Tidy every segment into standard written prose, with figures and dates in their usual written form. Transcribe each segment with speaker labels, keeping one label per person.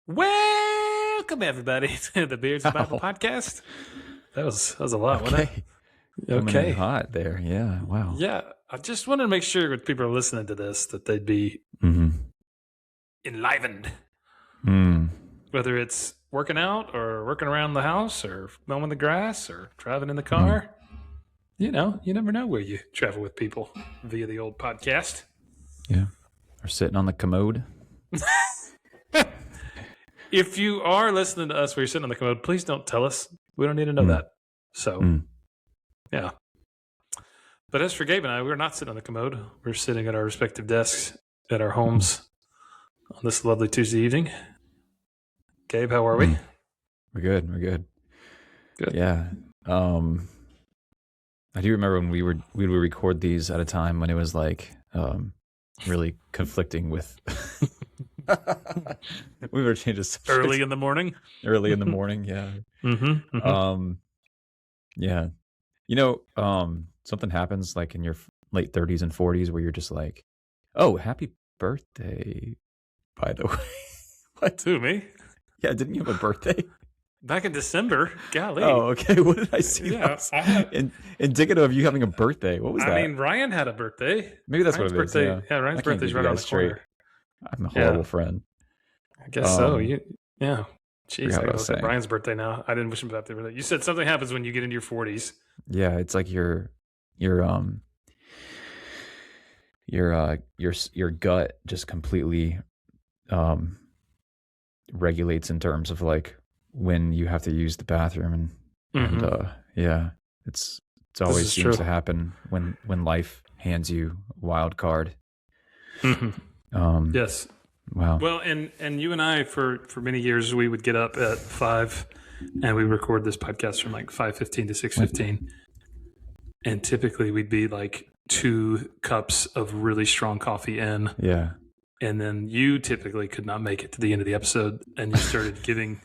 Speaker 1: Welcome everybody to the Beards and Bible
Speaker 2: Wow.
Speaker 1: podcast. That was a lot, wasn't
Speaker 2: Okay.
Speaker 1: it?
Speaker 2: Coming in
Speaker 1: Okay.
Speaker 2: hot there. Yeah. Wow.
Speaker 1: Yeah, I just wanted to make sure when people are listening to this that they'd be
Speaker 2: Mm-hmm.
Speaker 1: enlivened,
Speaker 2: Mm.
Speaker 1: whether it's working out or working around the house or mowing the grass or driving in the car. You know, you never know where you travel with people via the old podcast.
Speaker 2: Yeah. Or sitting on the commode.
Speaker 1: If you are listening to us where you're sitting on the commode, please don't tell us. We don't need to know
Speaker 2: Mm.
Speaker 1: that. So,
Speaker 2: Mm.
Speaker 1: yeah. But as for Gabe and I, we're not sitting on the commode. We're sitting at our respective desks at our homes on this lovely Tuesday evening. Gabe, how are we?
Speaker 2: Mm. We're good. We're good.
Speaker 1: Good.
Speaker 2: Yeah. I do remember when we would record these at a time when it was like really conflicting with we were changing
Speaker 1: Early in the morning.
Speaker 2: early in the morning. Yeah.
Speaker 1: Mm-hmm.
Speaker 2: Yeah. You know, something happens like in your late 30s and 40s where you're just like, oh, happy birthday, by the way. What?
Speaker 1: To me.
Speaker 2: Yeah, didn't you have a birthday?
Speaker 1: Back in December. Golly.
Speaker 2: Oh, okay. What did I see?
Speaker 1: Yeah,
Speaker 2: That was indicative of you having a birthday. What was that?
Speaker 1: I mean, Ryan had a birthday.
Speaker 2: Maybe that's
Speaker 1: Ryan's
Speaker 2: what it is.
Speaker 1: birthday.
Speaker 2: Yeah.
Speaker 1: Ryan's
Speaker 2: I can't
Speaker 1: birthday's
Speaker 2: keep
Speaker 1: right
Speaker 2: you
Speaker 1: on
Speaker 2: guys
Speaker 1: the
Speaker 2: straight.
Speaker 1: corner.
Speaker 2: I'm a horrible friend.
Speaker 1: I guess so.
Speaker 2: Um,
Speaker 1: Yeah. Jeez,
Speaker 2: forgot
Speaker 1: I
Speaker 2: what I was
Speaker 1: look at
Speaker 2: saying.
Speaker 1: Brian's birthday now. I didn't wish him happy birthday. You said something happens when you get into your 40s.
Speaker 2: Yeah, it's like your gut just completely regulates in terms of like when you have to use the bathroom and yeah, it's always
Speaker 1: is
Speaker 2: seems
Speaker 1: true.
Speaker 2: to happen when life hands you a wild card.
Speaker 1: Yes.
Speaker 2: Wow.
Speaker 1: Well, and you and I for many years we would get up at 5 and we record this podcast from like 5:15 to 6:15. And typically we'd be like 2 cups of really strong coffee in.
Speaker 2: Yeah.
Speaker 1: And then you typically could not make it to the end of the episode and you started giving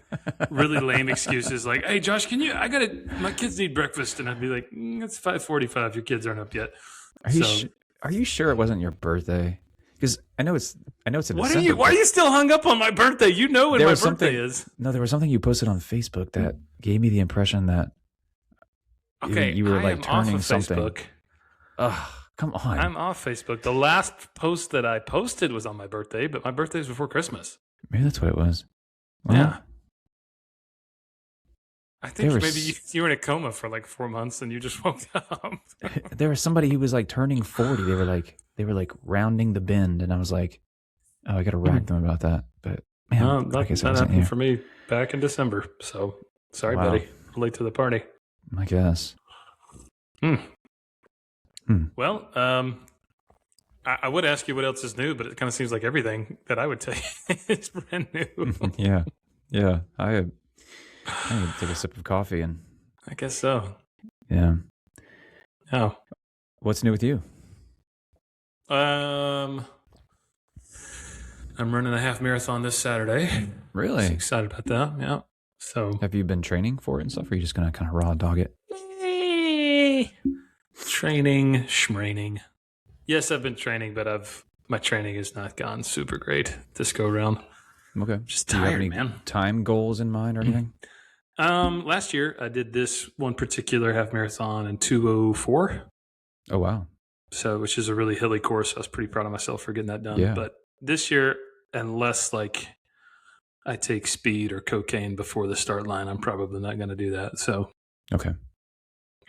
Speaker 1: really lame excuses like, "Hey Josh, my kids need breakfast." And I'd be like, "It's 5:45, your kids aren't up yet."
Speaker 2: Are you sure it wasn't your birthday? Because I know it's in December.
Speaker 1: Why are you still hung up on my birthday? You know when
Speaker 2: There
Speaker 1: my
Speaker 2: was
Speaker 1: birthday
Speaker 2: something-
Speaker 1: is.
Speaker 2: No, there was something you posted on Facebook that gave me the impression that
Speaker 1: Okay,
Speaker 2: you were
Speaker 1: I
Speaker 2: like
Speaker 1: am
Speaker 2: turning
Speaker 1: off of
Speaker 2: something.
Speaker 1: Facebook.
Speaker 2: Ugh, come on.
Speaker 1: I'm off Facebook. The last post that I posted was on my birthday, but my birthday was before Christmas.
Speaker 2: Maybe that's what it was. Well,
Speaker 1: Yeah. I think
Speaker 2: There was-
Speaker 1: maybe you were in a coma for like 4 months and you just woke up.
Speaker 2: there was somebody who was like turning 40. They were like rounding the bend, and I was like, oh, I got to rack them about that. But man,
Speaker 1: No,
Speaker 2: I guess it
Speaker 1: that
Speaker 2: wasn't
Speaker 1: happened
Speaker 2: you.
Speaker 1: for me back in December. So sorry,
Speaker 2: Wow.
Speaker 1: buddy. Late to the party.
Speaker 2: I guess.
Speaker 1: Well, I would ask you what else is new, but it kind of seems like everything that I would tell you is brand new.
Speaker 2: Yeah. I need to take a sip of coffee and
Speaker 1: I guess so.
Speaker 2: yeah.
Speaker 1: Oh.
Speaker 2: What's new with you?
Speaker 1: I'm running a half marathon this Saturday. So
Speaker 2: Really?
Speaker 1: excited about that. Yeah. So
Speaker 2: Have you been training for it and stuff? Or are you just gonna kind of raw dog it?
Speaker 1: training, schmaining. Yes, I've been training, but my training has not gone super great this go around.
Speaker 2: Okay.
Speaker 1: Just
Speaker 2: Do you have
Speaker 1: tired,
Speaker 2: any
Speaker 1: man.
Speaker 2: time goals in mind or anything?
Speaker 1: Last year I did this one particular half marathon in 2:04.
Speaker 2: Oh wow.
Speaker 1: So, which is a really hilly course. I was pretty proud of myself for getting that done.
Speaker 2: Yeah.
Speaker 1: But this year, unless like I take speed or cocaine before the start line, I'm probably not going to do that. So,
Speaker 2: Okay.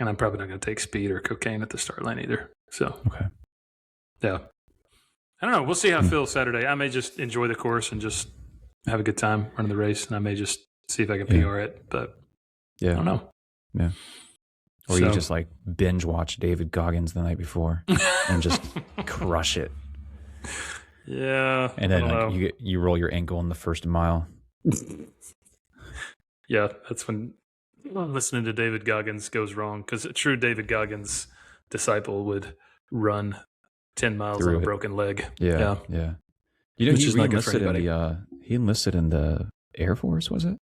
Speaker 1: and I'm probably not going to take speed or cocaine at the start line either. So,
Speaker 2: Okay.
Speaker 1: yeah. I don't know. We'll see how it feels Saturday. I may just enjoy the course and just have a good time running the race, and I may just see if I can PR it. But I
Speaker 2: Yeah.
Speaker 1: don't know.
Speaker 2: Yeah. Or
Speaker 1: So-
Speaker 2: you just like binge watch David Goggins the night before and just crush it.
Speaker 1: Yeah.
Speaker 2: And
Speaker 1: I
Speaker 2: then
Speaker 1: don't
Speaker 2: like,
Speaker 1: know.
Speaker 2: you roll your ankle in the first mile.
Speaker 1: Yeah, that's when listening to David Goggins goes wrong, because a true David Goggins disciple would run 10 miles
Speaker 2: Through
Speaker 1: on a
Speaker 2: it.
Speaker 1: broken leg.
Speaker 2: Yeah. You know,
Speaker 1: Which
Speaker 2: he
Speaker 1: is not good for
Speaker 2: enlisted in
Speaker 1: anybody.
Speaker 2: he enlisted in the Air Force, was it?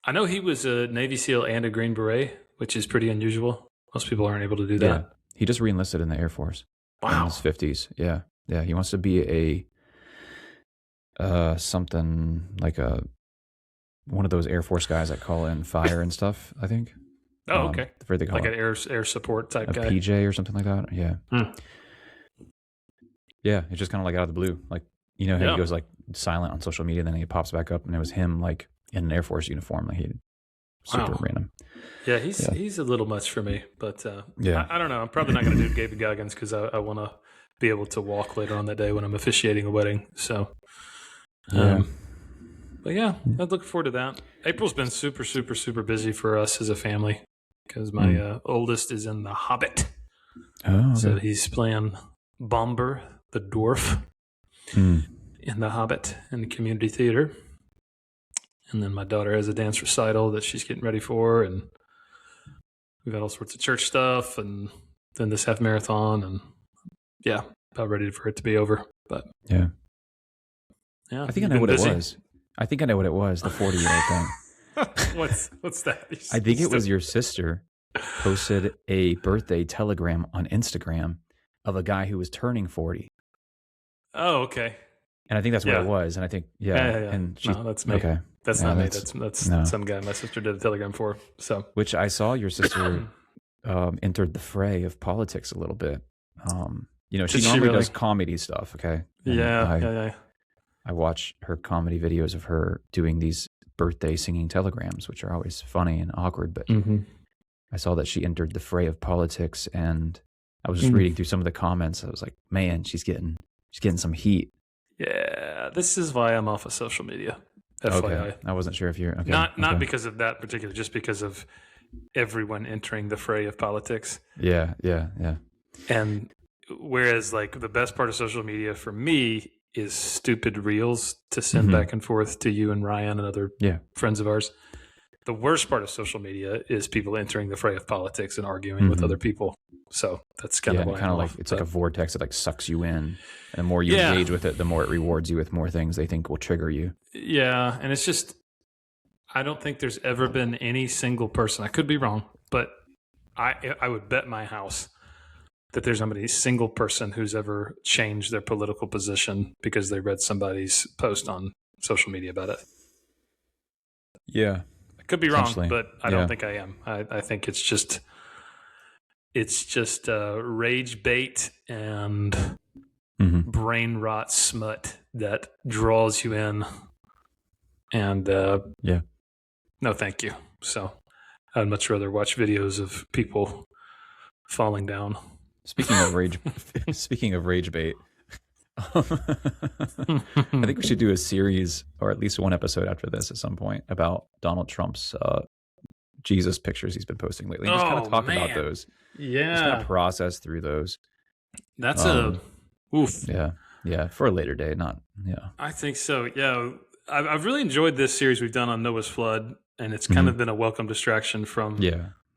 Speaker 1: I know he was a Navy SEAL and a Green Beret, which is pretty unusual. Most people aren't able to do that.
Speaker 2: Yeah. He just re-enlisted in the Air Force in
Speaker 1: Wow.
Speaker 2: his 50s. Yeah. Yeah. He wants to be something like one of those Air Force guys that call in fire and stuff, I think.
Speaker 1: Oh, okay.
Speaker 2: I forget they call
Speaker 1: Like
Speaker 2: it.
Speaker 1: an air support type
Speaker 2: A
Speaker 1: guy.
Speaker 2: PJ or something like that. Yeah.
Speaker 1: Hmm.
Speaker 2: Yeah, it's just kind of like out of the blue. Like, you know, how
Speaker 1: Yeah.
Speaker 2: he goes like silent on social media, then he pops back up, and it was him like in an Air Force uniform. Like he super
Speaker 1: Wow.
Speaker 2: random.
Speaker 1: Yeah, he's a little much for me, but
Speaker 2: Yeah.
Speaker 1: I don't know. I'm probably not going to do Gabe Goggins because I want to be able to walk later on that day when I'm officiating a wedding. So,
Speaker 2: Yeah.
Speaker 1: but yeah, I'm looking forward to that. April's been super, super, super busy for us as a family because my oldest is in The Hobbit.
Speaker 2: Oh, okay.
Speaker 1: So he's playing Bomber, the dwarf, in The Hobbit in the community theater. And then my daughter has a dance recital that she's getting ready for. And we've got all sorts of church stuff and then this half marathon. And yeah, about ready for it to be over. But
Speaker 2: yeah. I think I know what
Speaker 1: busy?
Speaker 2: it was. I think I know what it was, the 40-year-old thing.
Speaker 1: What's that?
Speaker 2: I think it was your sister posted a birthday telegram on Instagram of a guy who was turning 40.
Speaker 1: Oh, okay.
Speaker 2: And I think that's what
Speaker 1: Yeah.
Speaker 2: it was. And I think,
Speaker 1: Yeah.
Speaker 2: And she,
Speaker 1: No, that's me.
Speaker 2: okay.
Speaker 1: That's
Speaker 2: Yeah,
Speaker 1: not me. That's
Speaker 2: no.
Speaker 1: some guy my sister did a telegram for. So,
Speaker 2: Which I saw your sister entered the fray of politics a little bit. You know, she
Speaker 1: Did she
Speaker 2: normally
Speaker 1: really?
Speaker 2: does comedy stuff. Okay. And
Speaker 1: yeah.
Speaker 2: I watch her comedy videos of her doing these birthday singing telegrams, which are always funny and awkward. But I saw that she entered the fray of politics, and I was just reading through some of the comments. I was like, man, she's getting some heat.
Speaker 1: Yeah, this is why I'm off of social media. FYI.
Speaker 2: Okay. I wasn't sure if you're okay.
Speaker 1: Not because of that particular, just because of everyone entering the fray of politics.
Speaker 2: Yeah.
Speaker 1: And whereas like the best part of social media for me is stupid reels to send back and forth to you and Ryan and other friends of ours. The worst part of social media is people entering the fray of politics and arguing with other people. So that's kind of why I'm
Speaker 2: like
Speaker 1: off.
Speaker 2: it's like a vortex that like sucks you in. And the more you engage with it, the more it rewards you with more things they think will trigger you. Yeah.
Speaker 1: And it's just, I don't think there's ever been any single person, I could be wrong, but I would bet my house that there's not a single person who's ever changed their political position because they read somebody's post on social media about it.
Speaker 2: Yeah.
Speaker 1: I could be wrong, but I don't think I am. I think it's just rage bait and brain rot smut that draws you in. And no, thank you. So I'd much rather watch videos of people falling down.
Speaker 2: Speaking of rage bait, I think we should do a series or at least one episode after this at some point about Donald Trump's Jesus pictures he's been posting lately. And just kind of talk about those.
Speaker 1: Yeah.
Speaker 2: Just kind of process through those.
Speaker 1: That's oof.
Speaker 2: Yeah. For a later day,
Speaker 1: I think so. Yeah. I've really enjoyed this series we've done on Noah's Flood, and it's kind of been a welcome distraction from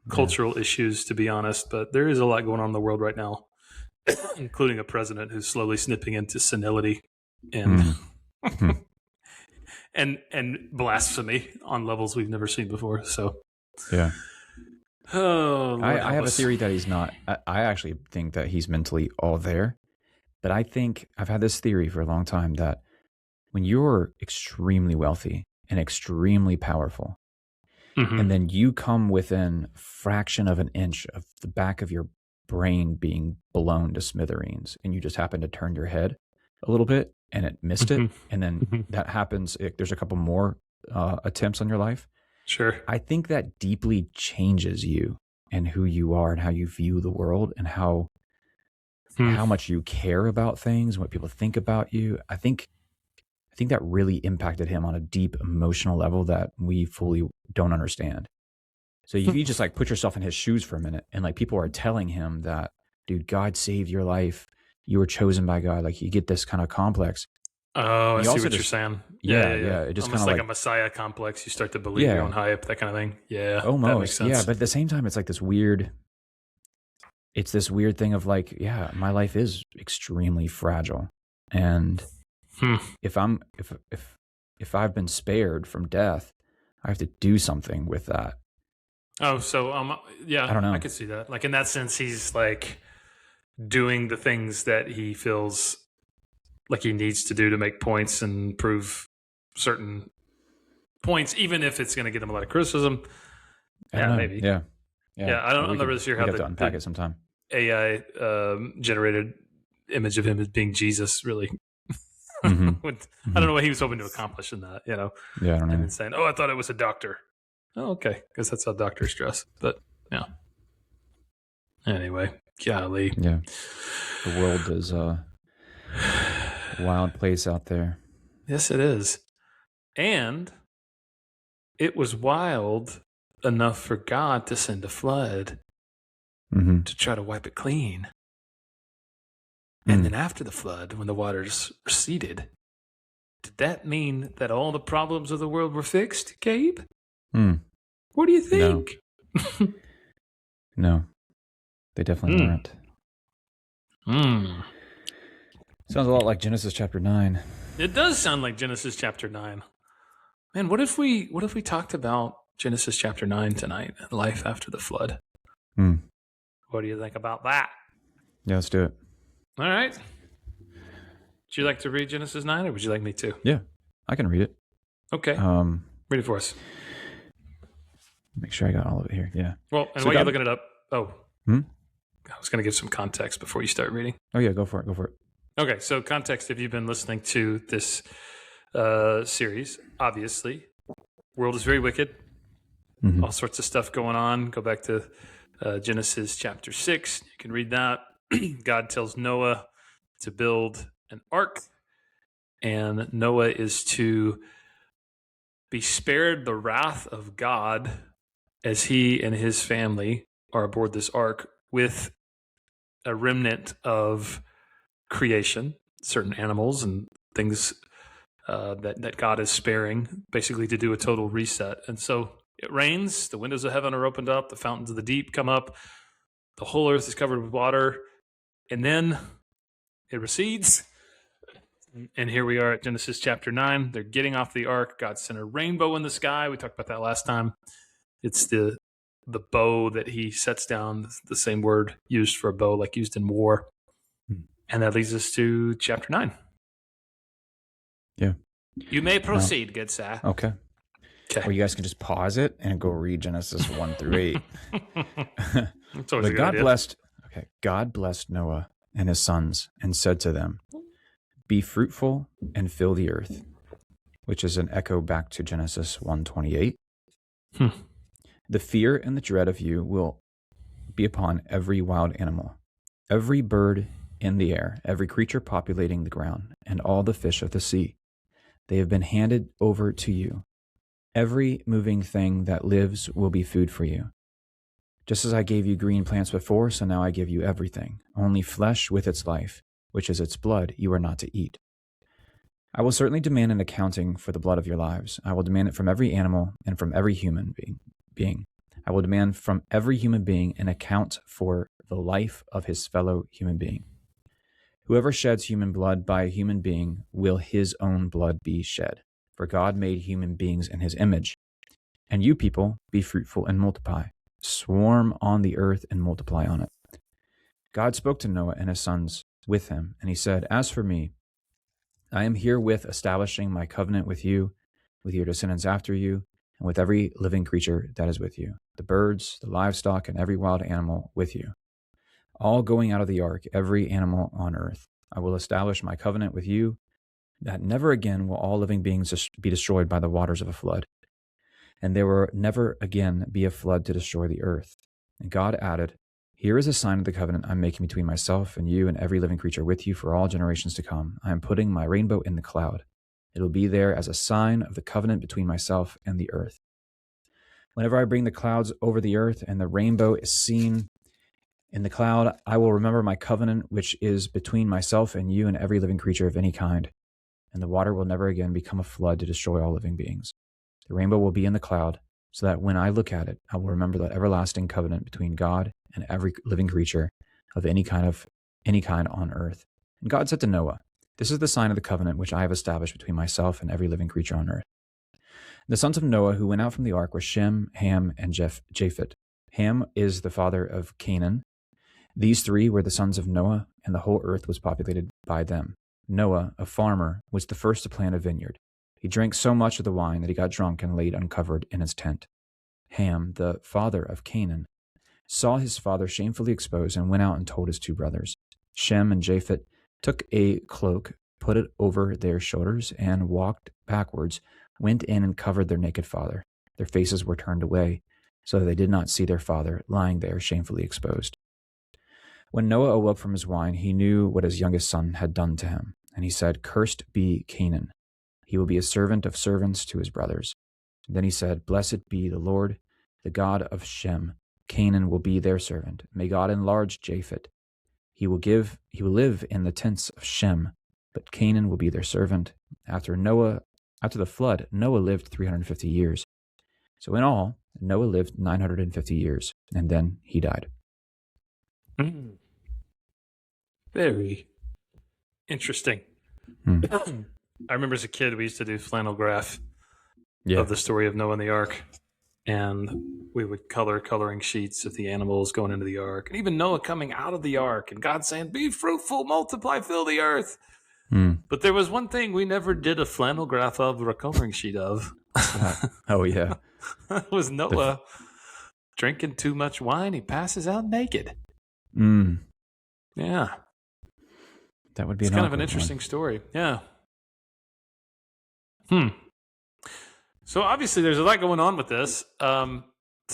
Speaker 1: cultural issues, to be honest. But there is a lot going on in the world right now, including a president who's slowly snipping into senility and and blasphemy on levels we've never seen before. So
Speaker 2: yeah.
Speaker 1: Oh, Lord,
Speaker 2: I have a theory that he's not. I actually think that he's mentally all there. But I think I've had this theory for a long time that when you're extremely wealthy and extremely powerful, and then you come within a fraction of an inch of the back of your brain being blown to smithereens, and you just happen to turn your head a little bit and it missed it, and then that happens, there's a couple more attempts on your life.
Speaker 1: Sure.
Speaker 2: I think that deeply changes you and who you are and how you view the world and how much you care about things, what people think about you. I think that really impacted him on a deep emotional level that we fully don't understand. So if you just like put yourself in his shoes for a minute, and like people are telling him that, dude, God saved your life. You were chosen by God. Like you get this kind of complex.
Speaker 1: Oh, I see what you're saying. Yeah.
Speaker 2: It just
Speaker 1: almost
Speaker 2: kind of
Speaker 1: like a Messiah complex. You start to believe your own hype, that kind of thing. Yeah.
Speaker 2: Almost.
Speaker 1: That makes sense.
Speaker 2: Yeah. But at the same time, it's like this weird thing of like, yeah, my life is extremely fragile. And if I've been spared from death, I have to do something with that.
Speaker 1: Oh, so yeah,
Speaker 2: I don't know.
Speaker 1: I could see that. Like in that sense, he's like doing the things that he feels like he needs to do to make points and prove certain points, even if it's going to get him a lot of criticism. Yeah, maybe.
Speaker 2: Yeah.
Speaker 1: I'm not really sure how
Speaker 2: to unpack it sometime.
Speaker 1: AI generated image of him as being Jesus really.
Speaker 2: Mm-hmm.
Speaker 1: I don't know what he was hoping to accomplish in that,
Speaker 2: Yeah, I don't know.
Speaker 1: And then saying, "Oh, I thought it was a doctor." Oh, okay, because that's how doctors dress. But yeah. Anyway, golly.
Speaker 2: Yeah, the world is a wild place out there.
Speaker 1: Yes, it is, and it was wild enough for God to send a flood to try to wipe it clean. And then after the flood, when the waters receded, did that mean that all the problems of the world were fixed, Gabe? What do you think?
Speaker 2: No, they definitely weren't. Sounds a lot like Genesis chapter 9.
Speaker 1: It does sound like Genesis chapter 9. Man, what if we talked about Genesis chapter 9 tonight, life after the flood? What do you think about that?
Speaker 2: Yeah, let's do it.
Speaker 1: All right. Would you like to read Genesis 9, or would you like me to?
Speaker 2: Yeah, I can read it.
Speaker 1: Okay. Read it for us.
Speaker 2: Make sure I got all of it here. Yeah.
Speaker 1: Well, and while you're looking it up, I was going to give some context before you start reading.
Speaker 2: Oh, yeah, go for it.
Speaker 1: Okay, so context, if you've been listening to this series, obviously, world is very wicked. All sorts of stuff going on. Go back to Genesis chapter 6. You can read that. God tells Noah to build an ark, and Noah is to be spared the wrath of God as he and his family are aboard this ark with a remnant of creation, certain animals and things that God is sparing, basically to do a total reset. And so it rains, the windows of heaven are opened up, the fountains of the deep come up, the whole earth is covered with water, and then it recedes. And here we are at Genesis chapter 9. They're getting off the ark. God sent a rainbow in the sky. We talked about that last time. It's the bow that he sets down, the same word used for a bow, like used in war. And that leads us to chapter 9.
Speaker 2: Yeah.
Speaker 1: You may proceed, good sir.
Speaker 2: Okay. Or you guys can just pause it and go read Genesis 1 through 8.
Speaker 1: That's always a good idea.
Speaker 2: God blessed Noah and his sons and said to them, "Be fruitful and fill the earth," which is an echo back to Genesis 1:28. "The fear and the dread of you will be upon every wild animal, every bird in the air, every creature populating the ground, and all the fish of the sea. They have been handed over to you. Every moving thing that lives will be food for you. Just as I gave you green plants before, so now I give you everything. Only flesh with its life, which is its blood, you are not to eat. I will certainly demand an accounting for the blood of your lives. I will demand it from every animal and from every human being. I will demand from every human being an account for the life of his fellow human being. Whoever sheds human blood by a human being will his own blood be shed. For God made human beings in his image. And you people, be fruitful and multiply. Swarm on the earth and multiply on it." God spoke to Noah and his sons with him, and he said, "As for me, I am herewith establishing my covenant with you, with your descendants after you, and with every living creature that is with you, the birds, the livestock, and every wild animal with you. All going out of the ark, every animal on earth. I will establish my covenant with you, that never again will all living beings be destroyed by the waters of a flood. And there will never again be a flood to destroy the earth." And God added, "Here is a sign of the covenant I'm making between myself and you and every living creature with you for all generations to come. I am putting my rainbow in the cloud. It will be there as a sign of the covenant between myself and the earth. Whenever I bring the clouds over the earth and the rainbow is seen in the cloud, I will remember my covenant, which is between myself and you and every living creature of any kind. And the water will never again become a flood to destroy all living beings. The rainbow will be in the cloud, so that when I look at it, I will remember the everlasting covenant between God and every living creature of any kind on earth." And God said to Noah, "This is the sign of the covenant which I have established between myself and every living creature on earth." The sons of Noah who went out from the ark were Shem, Ham, and Japheth. Ham is the father of Canaan. These three were the sons of Noah, and the whole earth was populated by them. Noah, a farmer, was the first to plant a vineyard. He drank so much of the wine that he got drunk and laid uncovered in his tent. Ham, the father of Canaan, saw his father shamefully exposed and went out and told his two brothers. Shem and Japheth took a cloak, put it over their shoulders, and walked backwards, went in and covered their naked father. Their faces were turned away, so that they did not see their father lying there shamefully exposed. When Noah awoke from his wine, he knew what his youngest son had done to him, and he said, "Cursed be Canaan. He will be a servant of servants to his brothers." Then he said, "Blessed be the Lord, the God of Shem. Canaan will be their servant. May God enlarge Japheth. He will live in the tents of Shem, but Canaan will be their servant." After the flood, Noah lived 350 years. So in all, Noah lived 950 years, and then he died.
Speaker 1: Very interesting. I remember as a kid, we used to do flannel graph of the story of Noah and the ark. And we would color coloring sheets of the animals going into the ark. And even Noah coming out of the ark. And God saying, "Be fruitful, multiply, fill the earth." But there was one thing we never did a flannel graph of or a coloring sheet of.
Speaker 2: Oh, yeah.
Speaker 1: That was Noah drinking too much wine. He passes out naked. Yeah.
Speaker 2: That would be
Speaker 1: kind of an interesting story. Yeah. So obviously there's a lot going on with this. Some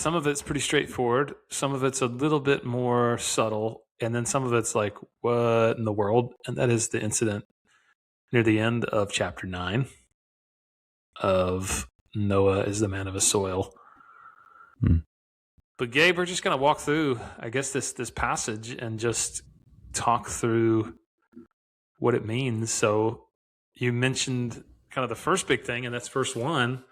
Speaker 1: of it's pretty straightforward. Some of it's a little bit more subtle. And then some of it's like, what in the world? And that is the incident near the end of chapter 9 of Noah is the man of his soil. But Gabe, we're just going to walk through, I guess, this passage and just talk through what it means. So you mentioned kind of the first big thing, and that's verse 1.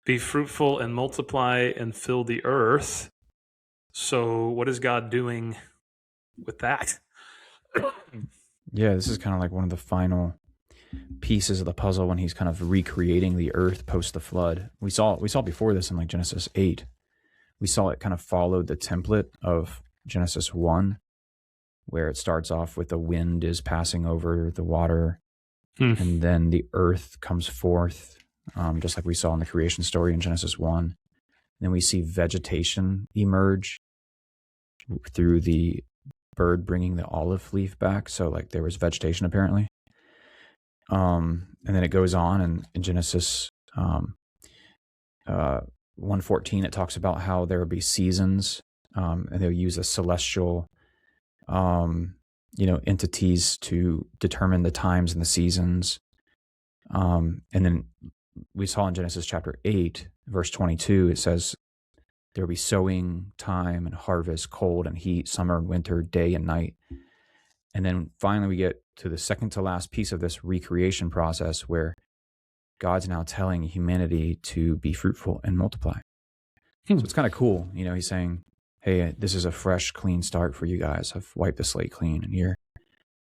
Speaker 1: Be fruitful and multiply and fill the earth. So what is God doing with that?
Speaker 2: Yeah, this is kind of like one of the final pieces of the puzzle when he's kind of recreating the earth post the flood. We saw before this in like Genesis 8. We saw it kind of followed the template of Genesis 1, where it starts off with the wind is passing over the water, and then the earth comes forth, just like we saw in the creation story in Genesis 1. And then we see vegetation emerge through the bird bringing the olive leaf back. So like there was vegetation apparently. And then it goes on, and in Genesis 1:14, it talks about how there will be seasons, and they'll use a celestial, entities to determine the times and the seasons. And then we saw in Genesis chapter 8, verse 22, it says there will be sowing time and harvest, cold and heat, summer and winter, day and night. And then finally we get to the second to last piece of this recreation process where God's now telling humanity to be fruitful and multiply. So it's kind of cool. He's saying, hey, this is a fresh, clean start for you guys. I've wiped the slate clean in here.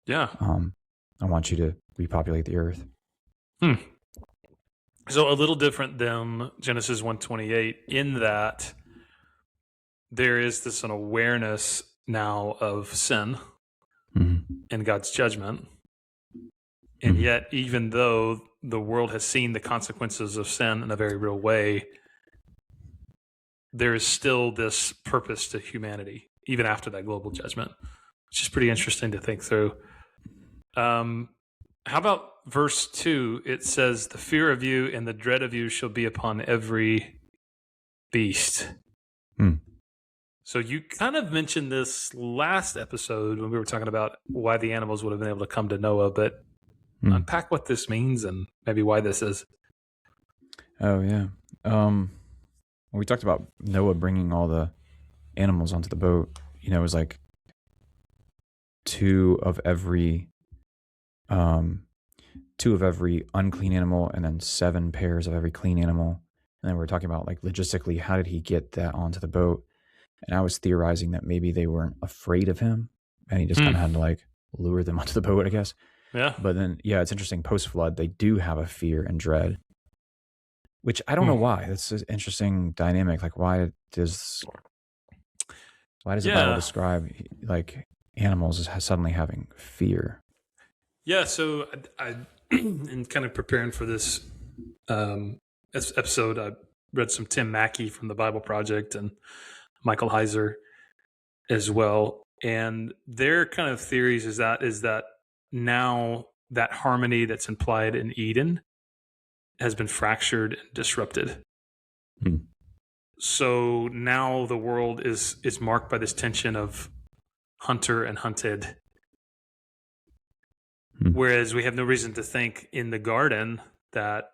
Speaker 1: Yeah.
Speaker 2: I want you to repopulate the earth.
Speaker 1: So a little different than Genesis 1:28 in that there is this an awareness now of sin and God's judgment. And yet, even though the world has seen the consequences of sin in a very real way, there is still this purpose to humanity, even after that global judgment, which is pretty interesting to think through. How about verse 2? It says, "The fear of you and the dread of you shall be upon every beast." So you kind of mentioned this last episode when we were talking about why the animals would have been able to come to Noah, but unpack what this means and maybe why this is.
Speaker 2: Oh, yeah. We talked about Noah bringing all the animals onto the boat. It was like 2 of every unclean animal and then 7 pairs of every clean animal. And then we're talking about like logistically, how did he get that onto the boat? And I was theorizing that maybe they weren't afraid of him and he just kind of had to like lure them onto the boat, I guess.
Speaker 1: Yeah.
Speaker 2: But then, yeah, it's interesting. Post-flood, they do have a fear and dread, which I don't know why. That's an interesting dynamic. Like, why does the Bible describe like animals as suddenly having fear?
Speaker 1: Yeah, so I in kind of preparing for this episode, I read some Tim Mackey from the Bible Project and Michael Heiser as well, and their kind of theories is that now that harmony that's implied in Eden has been fractured and disrupted.
Speaker 2: Hmm.
Speaker 1: So now the world is marked by this tension of hunter and hunted. Whereas we have no reason to think in the garden that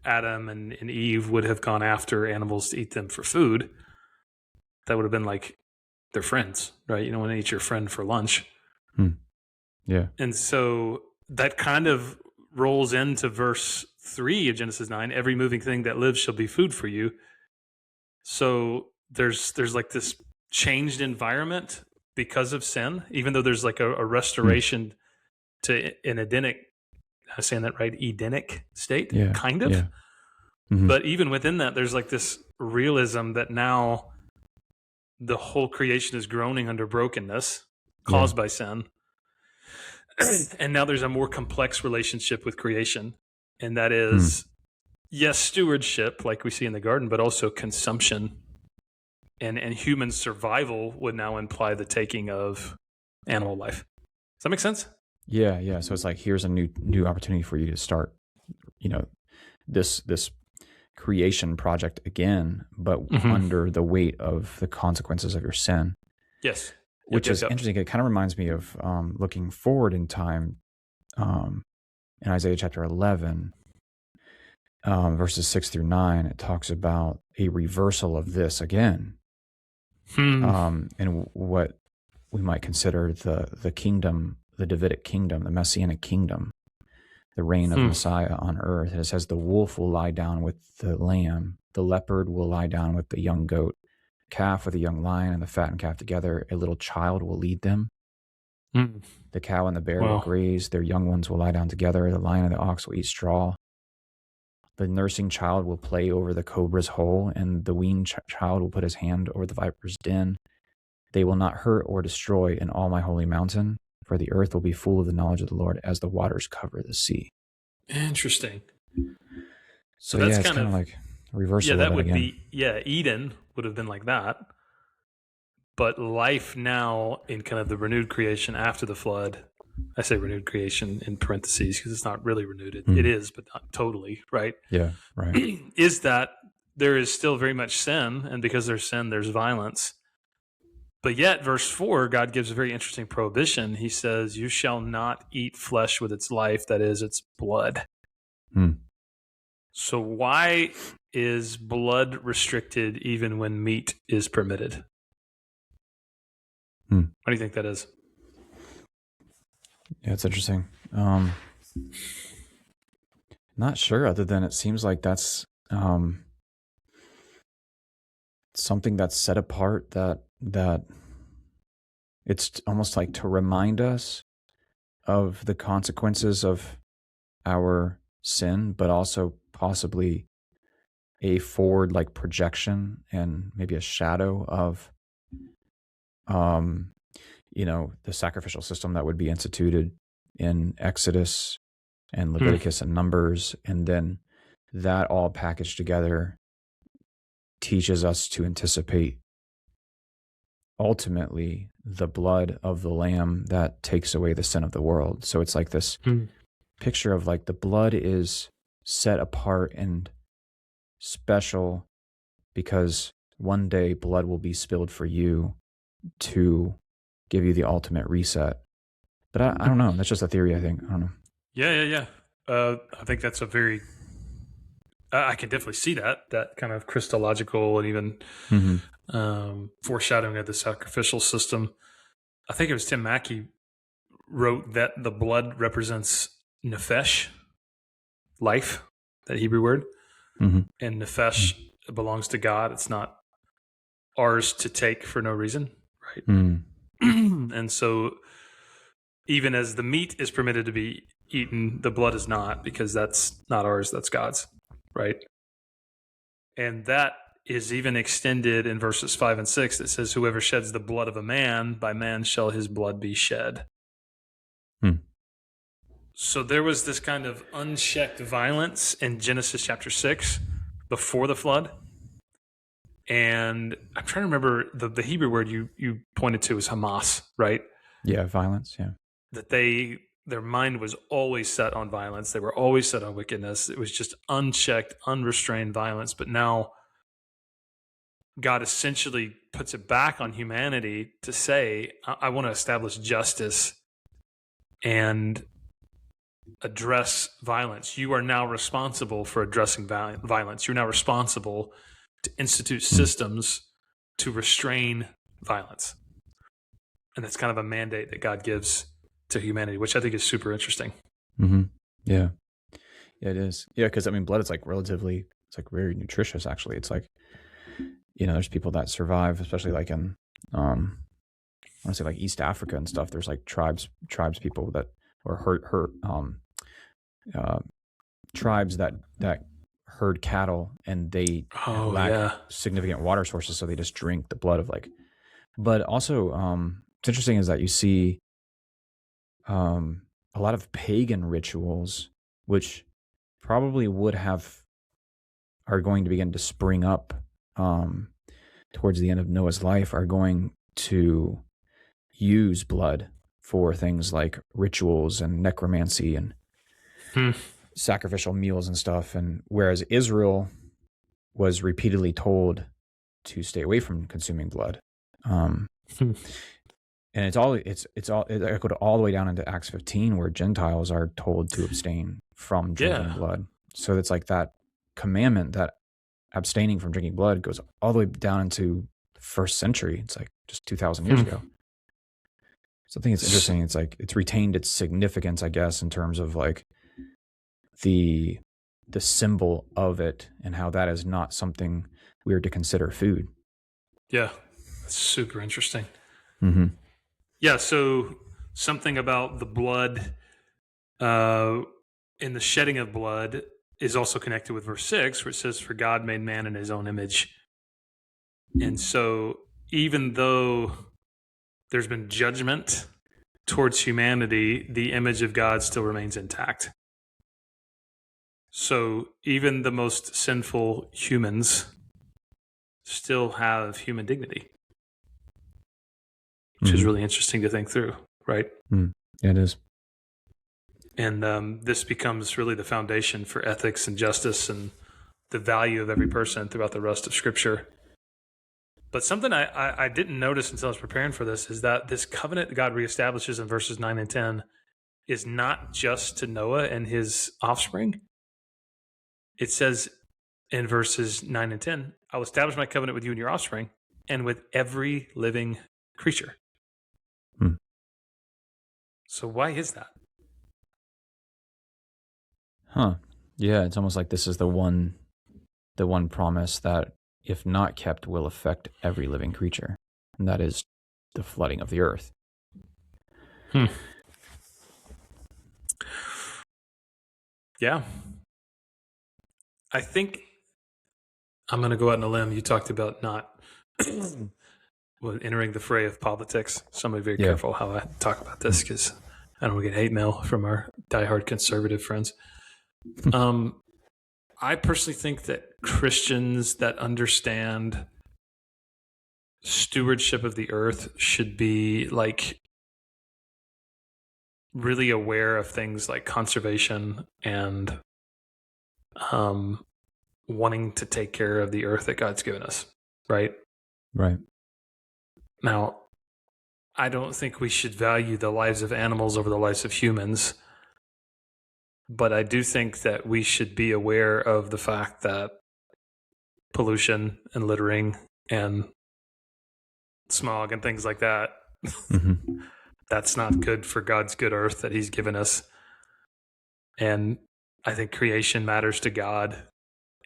Speaker 1: Adam and Eve would have gone after animals to eat them for food. That would have been like their friends, right? You don't want to eat your friend for lunch.
Speaker 2: Yeah.
Speaker 1: And so that kind of rolls into verse 3 of Genesis 9. Every moving thing that lives shall be food for you. So there's like this changed environment because of sin, even though there's like a restoration to an Edenic, am I saying that right? Edenic state, kind of.
Speaker 2: Yeah. Mm-hmm.
Speaker 1: But even within that, there's like this realism that now the whole creation is groaning under brokenness caused by sin. And now there's a more complex relationship with creation. And that is, yes, stewardship, like we see in the garden, but also consumption. And human survival would now imply the taking of animal life. Does that make sense?
Speaker 2: Yeah. So it's like, here's a new opportunity for you to start, this creation project again, but under the weight of the consequences of your sin.
Speaker 1: Yes.
Speaker 2: Which is interesting. It kind of reminds me of looking forward in time in Isaiah chapter 11, verses 6 through 9. It talks about a reversal of this again. And what we might consider the kingdom, the Davidic kingdom, the Messianic kingdom, the reign of Messiah on earth. It says, the wolf will lie down with the lamb, the leopard will lie down with the young goat, calf with a young lion, and the fattened calf together. A little child will lead them. The cow and the bear will graze, their young ones will lie down together. The lion and the ox will eat straw. The nursing child will play over the cobra's hole, and the weaned child will put his hand over the viper's den. They will not hurt or destroy in all my holy mountain, for the earth will be full of the knowledge of the Lord as the waters cover the sea.
Speaker 1: Interesting.
Speaker 2: So that's kind of like a reversal.
Speaker 1: Yeah, that would
Speaker 2: again.
Speaker 1: be, Eden would have been like that. But life now in kind of the renewed creation after the flood, I say renewed creation in parentheses because it's not really renewed. It is, but not totally, right?
Speaker 2: Yeah, right.
Speaker 1: Is that there is still very much sin, and because there's sin, there's violence. But yet, verse 4, God gives a very interesting prohibition. He says, you shall not eat flesh with its life, that is, its blood. So why is blood restricted even when meat is permitted? What do you think that is?
Speaker 2: Yeah, it's interesting. Not sure, other than it seems like that's something that's set apart, that it's almost like to remind us of the consequences of our sin, but also possibly a forward like projection and maybe a shadow of the sacrificial system that would be instituted in Exodus and Leviticus and Numbers. And then that all packaged together teaches us to anticipate ultimately the blood of the Lamb that takes away the sin of the world. So it's like this picture of like the blood is set apart and special because one day blood will be spilled for you to give you the ultimate reset. But I don't know. That's just a theory, I think. I don't know.
Speaker 1: Yeah. I think that's a very... I can definitely see that kind of Christological and even foreshadowing of the sacrificial system. I think it was Tim Mackey wrote that the blood represents nefesh, life, that Hebrew word. And nefesh belongs to God. It's not ours to take for no reason, right? And so even as the meat is permitted to be eaten, the blood is not, because that's not ours, that's God's, right? And that is even extended in verses 5 and 6 that says, whoever sheds the blood of a man, by man shall his blood be shed. So there was this kind of unchecked violence in Genesis chapter 6 before the flood. And I'm trying to remember the Hebrew word you pointed to is Hamas, right?
Speaker 2: Yeah, violence. Yeah.
Speaker 1: That their mind was always set on violence. They were always set on wickedness. It was just unchecked, unrestrained violence. But now God essentially puts it back on humanity to say, I want to establish justice and address violence. You are now responsible for addressing violence. You're now responsible to institute systems to restrain violence. And that's kind of a mandate that God gives to humanity, which I think is super interesting.
Speaker 2: Mm-hmm. Yeah. Yeah, it is. Yeah, because I mean, blood is like relatively, it's like very nutritious. Actually, it's like, there's people that survive, especially like in, I want to say like East Africa and stuff. There's like tribes people that, or tribes that herd cattle, and they lack significant water sources, so they just drink the blood of like. But also, it's interesting is that you see a lot of pagan rituals, which probably are going to begin to spring up towards the end of Noah's life, are going to use blood for things like rituals and necromancy and sacrificial meals and stuff. And whereas Israel was repeatedly told to stay away from consuming blood. And it echoed all the way down into Acts 15, where Gentiles are told to abstain from drinking blood. So it's like that commandment, that abstaining from drinking blood, goes all the way down into the first century. It's like just 2,000 years ago. So I think it's interesting. It's like it's retained its significance, I guess, in terms of like the symbol of it, and how that is not something we are to consider food.
Speaker 1: Yeah, that's super interesting.
Speaker 2: Mm-hmm.
Speaker 1: Yeah, so something about the blood, in the shedding of blood, is also connected with verse 6, where it says, "For God made man in his own image." And so even though there's been judgment towards humanity, the image of God still remains intact. So even the most sinful humans still have human dignity, which is really interesting to think through, right?
Speaker 2: Yeah, it is.
Speaker 1: And this becomes really the foundation for ethics and justice and the value of every person throughout the rest of Scripture. But something I didn't notice until I was preparing for this is that this covenant God reestablishes in verses 9 and 10 is not just to Noah and his offspring. It says in verses 9 and 10, "I will establish my covenant with you and your offspring, and with every living creature." So why is that?
Speaker 2: Yeah, it's almost like this is the one promise that, if not kept, will affect every living creature, and that is the flooding of the earth.
Speaker 1: Yeah. I think I'm going to go out on a limb. You talked about not entering the fray of politics, so I'm going to be very careful how I talk about this, because I don't want to get hate mail from our diehard conservative friends. I personally think that Christians that understand stewardship of the earth should be like really aware of things like conservation and wanting to take care of the earth that God's given us, right?
Speaker 2: Right.
Speaker 1: Now, I don't think we should value the lives of animals over the lives of humans, but I do think that we should be aware of the fact that pollution and littering and smog and things like that, that's not good for God's good earth that he's given us. And I think creation matters to God,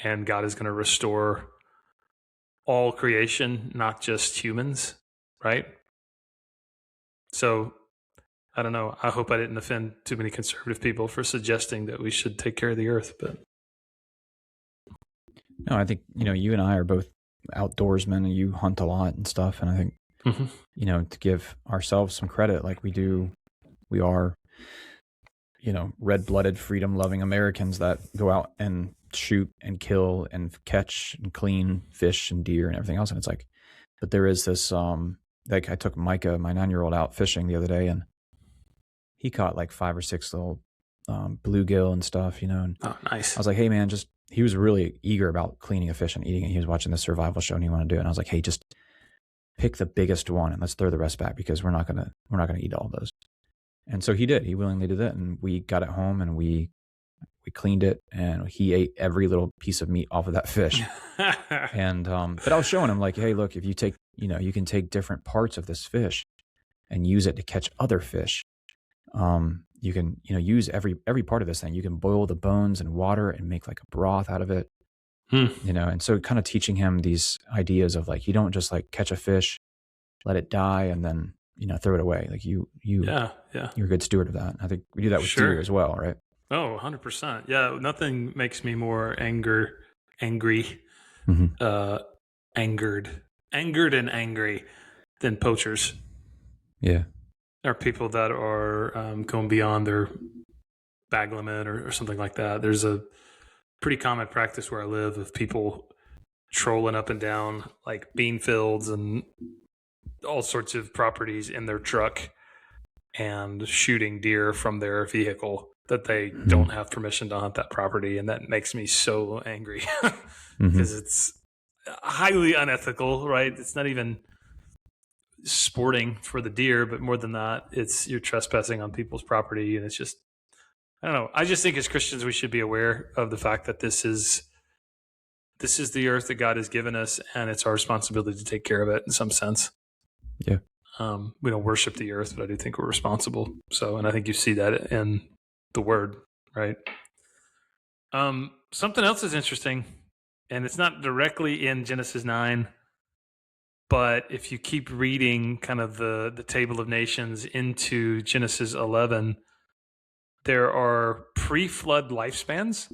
Speaker 1: and God is going to restore all creation, not just humans, right? So I don't know. I hope I didn't offend too many conservative people for suggesting that we should take care of the earth, but
Speaker 2: no, I think, you and I are both outdoorsmen, and you hunt a lot and stuff. And I think, to give ourselves some credit, like we are, red-blooded, freedom-loving Americans that go out and shoot and kill and catch and clean fish and deer and everything else. And it's like, but there is this, like I took Micah, my 9-year-old, out fishing the other day, and he caught like 5 or 6 little bluegill and stuff, and
Speaker 1: Oh, nice.
Speaker 2: I was like, hey man, he was really eager about cleaning a fish and eating it. He was watching the survival show and he wanted to do it. And I was like, hey, just pick the biggest one and let's throw the rest back because we're not gonna eat all those. And so he did. He willingly did that, and we got it home and we cleaned it, and he ate every little piece of meat off of that fish. And but I was showing him like, hey, look, if you take, you can take different parts of this fish and use it to catch other fish. You can, use every part of this thing. You can boil the bones in water and make like a broth out of it. And so kind of teaching him these ideas of like, you don't just like catch a fish, let it die, and then, throw it away. Like you're a good steward of that. I think we do that with deer as well, right?
Speaker 1: Oh, 100%. Yeah. Nothing makes me more angry,
Speaker 2: Mm-hmm.
Speaker 1: angered and angry than poachers.
Speaker 2: Yeah.
Speaker 1: Or people that are going beyond their bag limit or something like that. There's a pretty common practice where I live of people trolling up and down like bean fields and all sorts of properties in their truck and shooting deer from their vehicle that they don't have permission to hunt that property. And that makes me so angry because it's highly unethical, right? It's not even sporting for the deer, but more than that, you're trespassing on people's property. And it's just, I don't know. I just think as Christians, we should be aware of the fact that this is the earth that God has given us, and it's our responsibility to take care of it in some sense.
Speaker 2: Yeah.
Speaker 1: We don't worship the earth, but I do think we're responsible. So, and I think you see that in the word, right? Something else is interesting, and it's not directly in Genesis 9, but if you keep reading kind of the table of nations into Genesis 11, there are pre-flood lifespans,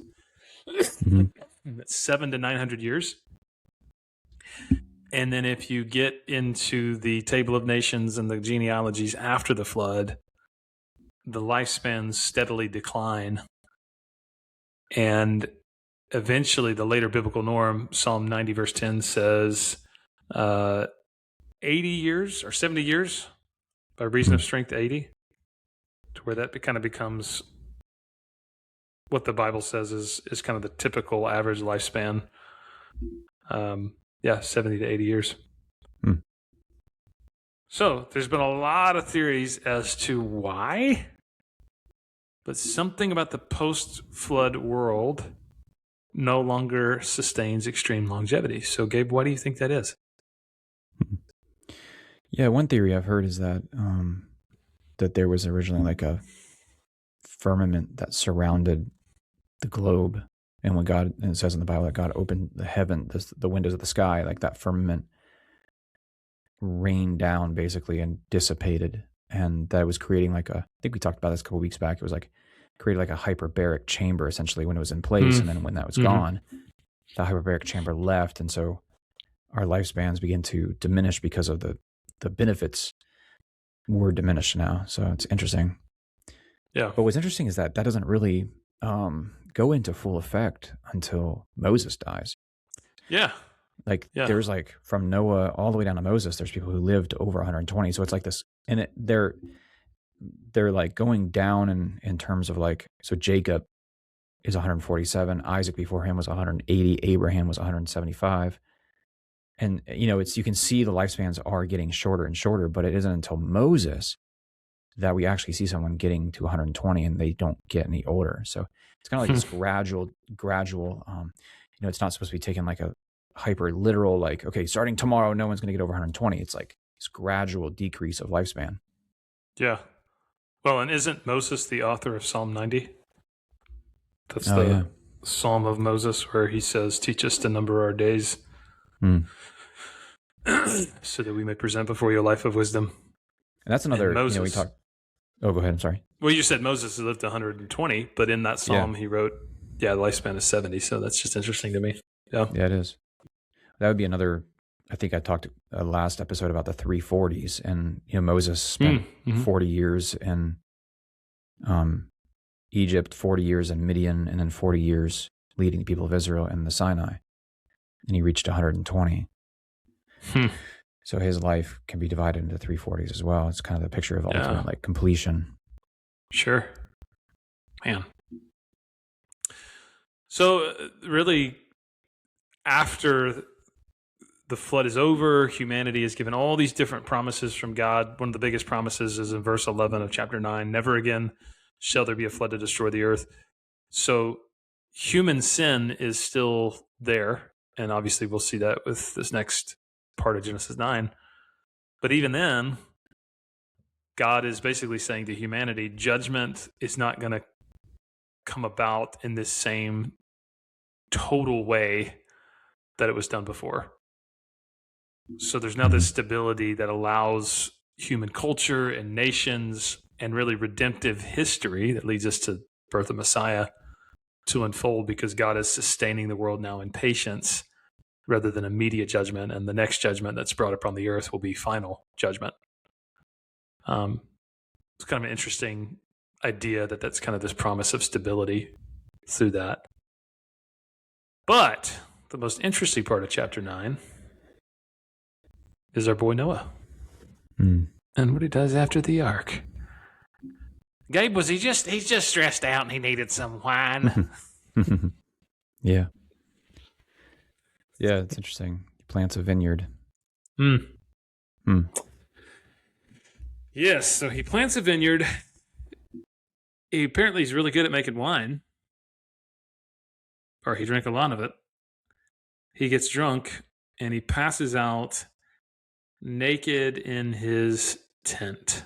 Speaker 1: 700 to 900 years. And then if you get into the table of nations and the genealogies after the flood, the lifespans steadily decline. And eventually the later biblical norm, Psalm 90 verse 10 says, 80 years or 70 years by reason of strength 80, to where that kind of becomes what the Bible says is kind of the typical average lifespan. 70 to 80 years. So there's been a lot of theories as to why, but something about the post-flood world no longer sustains extreme longevity. So Gabe, why do you think that is?
Speaker 2: Yeah, one theory I've heard is that that there was originally like a firmament that surrounded the globe, and when it says in the Bible that God opened the windows of the sky, like that firmament rained down basically and dissipated, and that was creating like I think we talked about this a couple weeks back. It was like created like a hyperbaric chamber essentially when it was in place, and then when that was gone, the hyperbaric chamber left, and so our lifespans begin to diminish because of the benefits were diminished now. So it's interesting.
Speaker 1: Yeah.
Speaker 2: But what's interesting is that doesn't really go into full effect until Moses dies.
Speaker 1: Yeah.
Speaker 2: There's like from Noah all the way down to Moses, there's people who lived over 120. So it's like this, and they're like going down in terms of like, so Jacob is 147, Isaac before him was 180, Abraham was 175. And, you can see the lifespans are getting shorter and shorter, but it isn't until Moses that we actually see someone getting to 120 and they don't get any older. So it's kind of like this gradual, it's not supposed to be taken like a hyper literal, like, okay, starting tomorrow, no one's going to get over 120. It's like this gradual decrease of lifespan.
Speaker 1: Yeah. Well, and isn't Moses the author of Psalm 90? That's Psalm of Moses where he says, teach us to number our days so that we may present before you a life of wisdom.
Speaker 2: And that's another, we talked. Oh, go ahead. I'm sorry.
Speaker 1: Well, you said Moses lived 120, but in that Psalm he wrote, the lifespan is 70. So that's just interesting to me. Yeah.
Speaker 2: Yeah, it is. That would be another, I think I talked last episode about the 340s, and, Moses spent 40 years in Egypt, 40 years in Midian, and then 40 years leading the people of Israel in the Sinai. And he reached 120. So his life can be divided into 340s as well. It's kind of the picture of ultimate like completion.
Speaker 1: Sure. Man. So really, after the flood is over, humanity is given all these different promises from God. One of the biggest promises is in verse 11 of chapter 9. Never again shall there be a flood to destroy the earth. So human sin is still there. And obviously we'll see that with this next part of Genesis 9. But even then, God is basically saying to humanity, judgment is not going to come about in this same total way that it was done before. So there's now this stability that allows human culture and nations and really redemptive history that leads us to birth of Messiah to unfold, because God is sustaining the world now in patience rather than immediate judgment. And the next judgment that's brought upon the earth will be final judgment. It's kind of an interesting idea that's kind of this promise of stability through that. But the most interesting part of chapter 9 is our boy Noah and what he does after the ark. Gabe, he's just stressed out and he needed some wine.
Speaker 2: Yeah. Yeah, it's interesting. He plants a vineyard.
Speaker 1: Yes, so he plants a vineyard. Apparently he's really good at making wine. Or he drank a lot of it. He gets drunk and he passes out naked in his tent.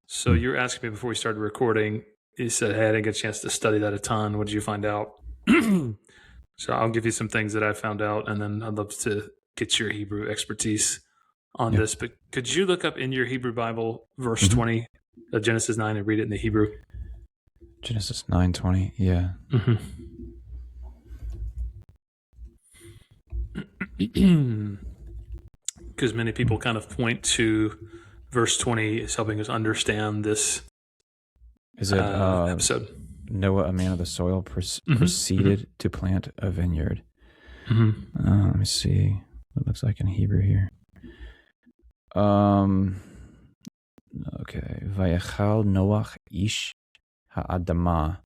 Speaker 1: So you were asking me before we started recording, he said, hey, I didn't get a chance to study that a ton. What did you find out? So I'll give you some things that I found out, and then I'd love to get your Hebrew expertise on this. But could you look up in your Hebrew Bible verse 20 of Genesis 9 and read it in the Hebrew?
Speaker 2: Genesis 9:20, yeah.
Speaker 1: Because many people kind of point to verse 20 as helping us understand this episode.
Speaker 2: Noah, a man of the soil, proceeded to plant a vineyard. Let me see what it looks like in Hebrew here. Okay. Vayachal Noach ish ha'adama.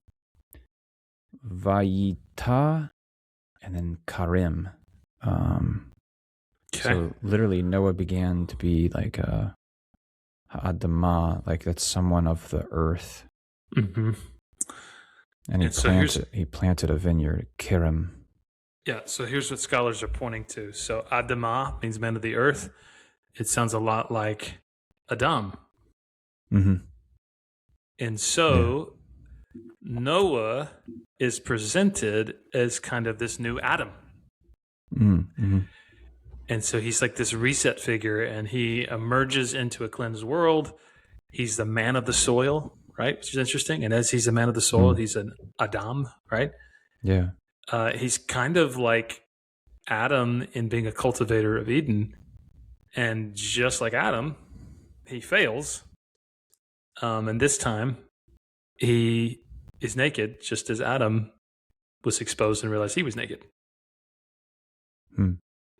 Speaker 2: Vayita, and then karim. So literally Noah began to be like a ha'adama, like that's someone of the earth. And he planted a vineyard, Kiram.
Speaker 1: Yeah, so here's what scholars are pointing to. So Adamah means man of the earth. It sounds a lot like Adam. And so Noah is presented as kind of this new Adam. And so he's like this reset figure, and he emerges into a cleansed world. He's the man of the soil, right? Which is interesting. And as he's a man of the soil, he's an Adam, right?
Speaker 2: Yeah.
Speaker 1: He's kind of like Adam in being a cultivator of Eden. And just like Adam, he fails. And this time, he is naked, just as Adam was exposed and realized he was naked.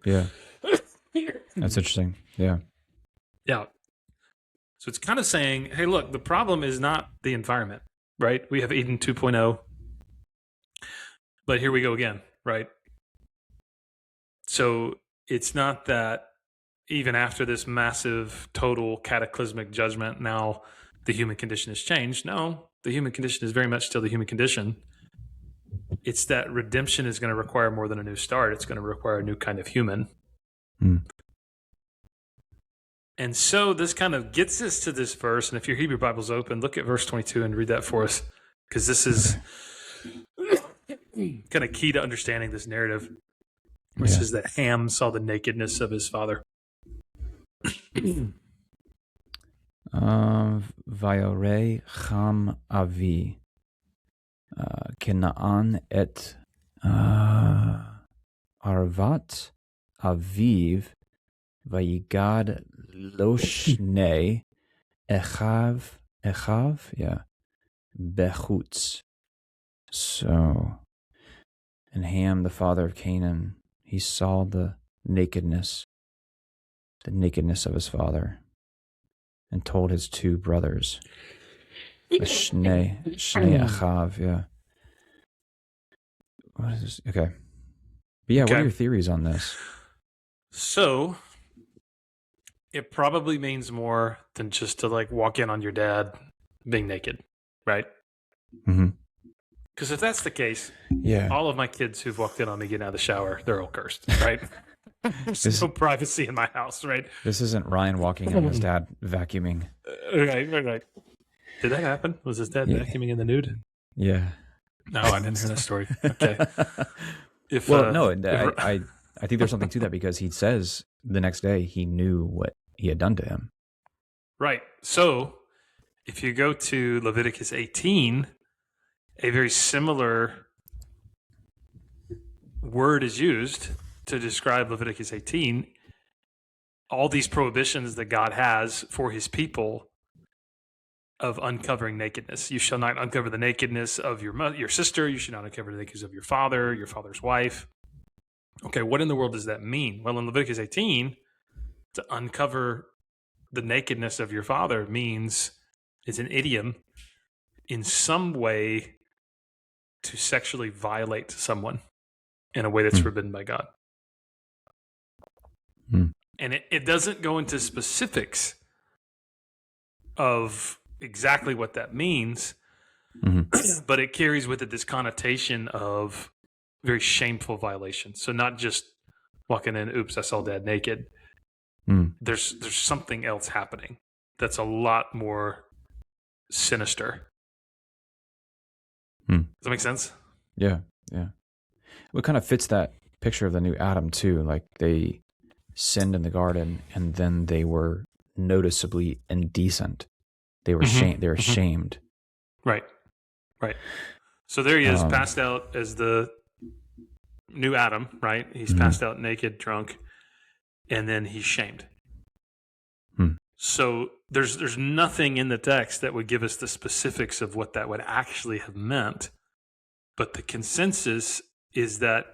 Speaker 2: Yeah. That's interesting. Yeah.
Speaker 1: Yeah. So it's kind of saying, hey, look, the problem is not the environment, right? We have Eden 2.0. But here we go again, right? So it's not that even after this massive, total, cataclysmic judgment, now the human condition has changed. No, the human condition is very much still the human condition. It's that redemption is going to require more than a new start. It's going to require a new kind of human. And so this kind of gets us to this verse. And if your Hebrew Bible's open, look at verse 22 and read that for us, because this is kind of key to understanding this narrative, which says that Ham saw the nakedness of his father.
Speaker 2: Vayore Cham Avi Canaan et Arvat Aviv Vayigad Loshne Echav Bechutz. So, and Ham, the father of Canaan, he saw the nakedness of his father, and told his two brothers, the Shnei Achav, yeah. What is this? Okay. But yeah, what are your theories on this?
Speaker 1: So, it probably means more than just to like walk in on your dad being naked, right?
Speaker 2: Mm-hmm.
Speaker 1: Because if that's the case,
Speaker 2: yeah,
Speaker 1: all of my kids who've walked in on me getting out of the shower, they're all cursed, right? There's no privacy in my house, right?
Speaker 2: This isn't Ryan walking in on his dad vacuuming.
Speaker 1: Right. Did that happen? Was his dad vacuuming in the nude?
Speaker 2: Yeah.
Speaker 1: No, I didn't hear that story. Okay.
Speaker 2: I think there's something to that because he says the next day he knew what he had done to him.
Speaker 1: Right. So if you go to Leviticus 18, a very similar word is used to describe Leviticus 18. All these prohibitions that God has for his people of uncovering nakedness. You shall not uncover the nakedness of your sister. You should not uncover the nakedness of your father's wife. Okay, what in the world does that mean? Well, in Leviticus 18, to uncover the nakedness of your father means it's an idiom in some way to sexually violate someone in a way that's forbidden by God. And it doesn't go into specifics of exactly what that means, but it carries with it this connotation of very shameful violation. So not just walking in, oops, I saw dad naked. There's something else happening that's a lot more sinister. Does that make sense?
Speaker 2: Yeah. What kind of fits that picture of the new Adam too? Like they sinned in the garden and then they were noticeably indecent. They were They were shamed.
Speaker 1: Right. So there he is, passed out as the new Adam, right? He's passed out naked, drunk, and then he's shamed. So there's nothing in the text that would give us the specifics of what that would actually have meant. But the consensus is that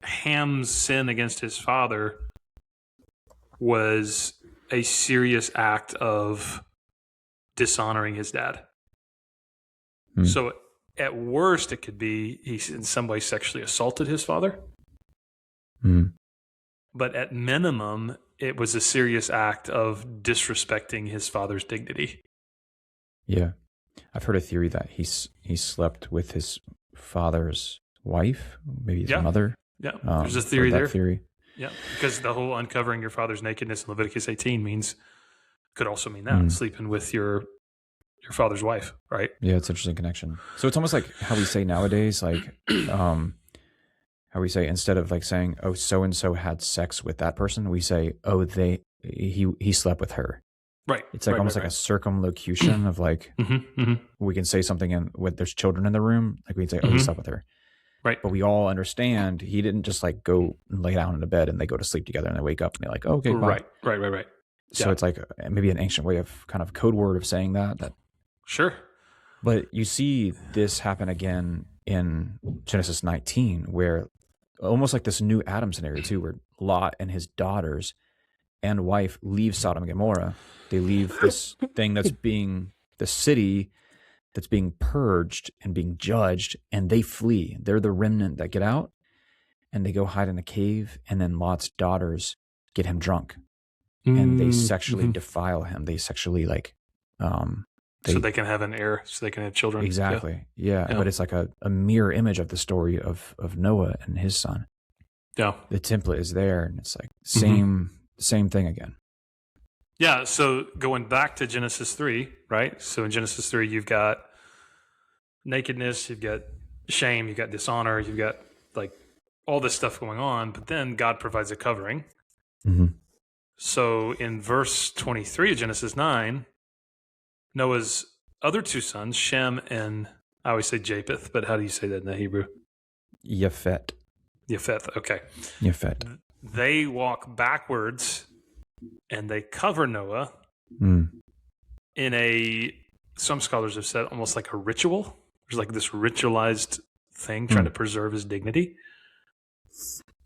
Speaker 1: Ham's sin against his father was a serious act of dishonoring his dad. So at worst, it could be he in some way sexually assaulted his father. But at minimum, it was a serious act of disrespecting his father's dignity.
Speaker 2: Yeah. I've heard a theory that he slept with his father's wife, maybe his mother.
Speaker 1: Yeah, there's a theory there.
Speaker 2: Theory.
Speaker 1: Yeah, because the whole uncovering your father's nakedness in Leviticus 18 could also mean that, sleeping with your father's wife, right?
Speaker 2: Yeah, it's an interesting connection. So it's almost like how we say nowadays, like how we say instead of like saying, oh, so-and-so had sex with that person, we say, oh, he slept with her.
Speaker 1: Right.
Speaker 2: It's like almost like a circumlocution of like, we can say something when there's children in the room, like we can say, oh, he slept with her.
Speaker 1: Right.
Speaker 2: But we all understand he didn't just like go and lay down in a bed and they go to sleep together and they wake up and they're like, oh, okay, bye.
Speaker 1: Right.
Speaker 2: So it's like maybe an ancient way of kind of code word of saying that.
Speaker 1: Sure.
Speaker 2: But you see this happen again in Genesis 19, where almost like this new Adam scenario too, where Lot and his daughters and wife leave Sodom and Gomorrah. They leave this thing the city that's being purged and being judged, and they flee. They're the remnant that get out, and they go hide in a cave, and then Lot's daughters get him drunk, and they sexually defile him. They sexually
Speaker 1: so they can have an heir, so they can have children.
Speaker 2: Exactly. Yeah. But it's like a mirror image of the story of Noah and his son.
Speaker 1: Yeah.
Speaker 2: The template is there, and it's like same thing again.
Speaker 1: Yeah. So going back to Genesis 3, right? So in Genesis 3, you've got nakedness, you've got shame, you've got dishonor, you've got like all this stuff going on, but then God provides a covering. So in verse 23 of Genesis 9, Noah's other two sons, Shem and I always say Japheth, but how do you say that in the Hebrew?
Speaker 2: Japheth.
Speaker 1: Okay.
Speaker 2: Japheth.
Speaker 1: They walk backwards and they cover Noah in a some scholars have said almost like a ritual. There's like this ritualized thing trying to preserve his dignity.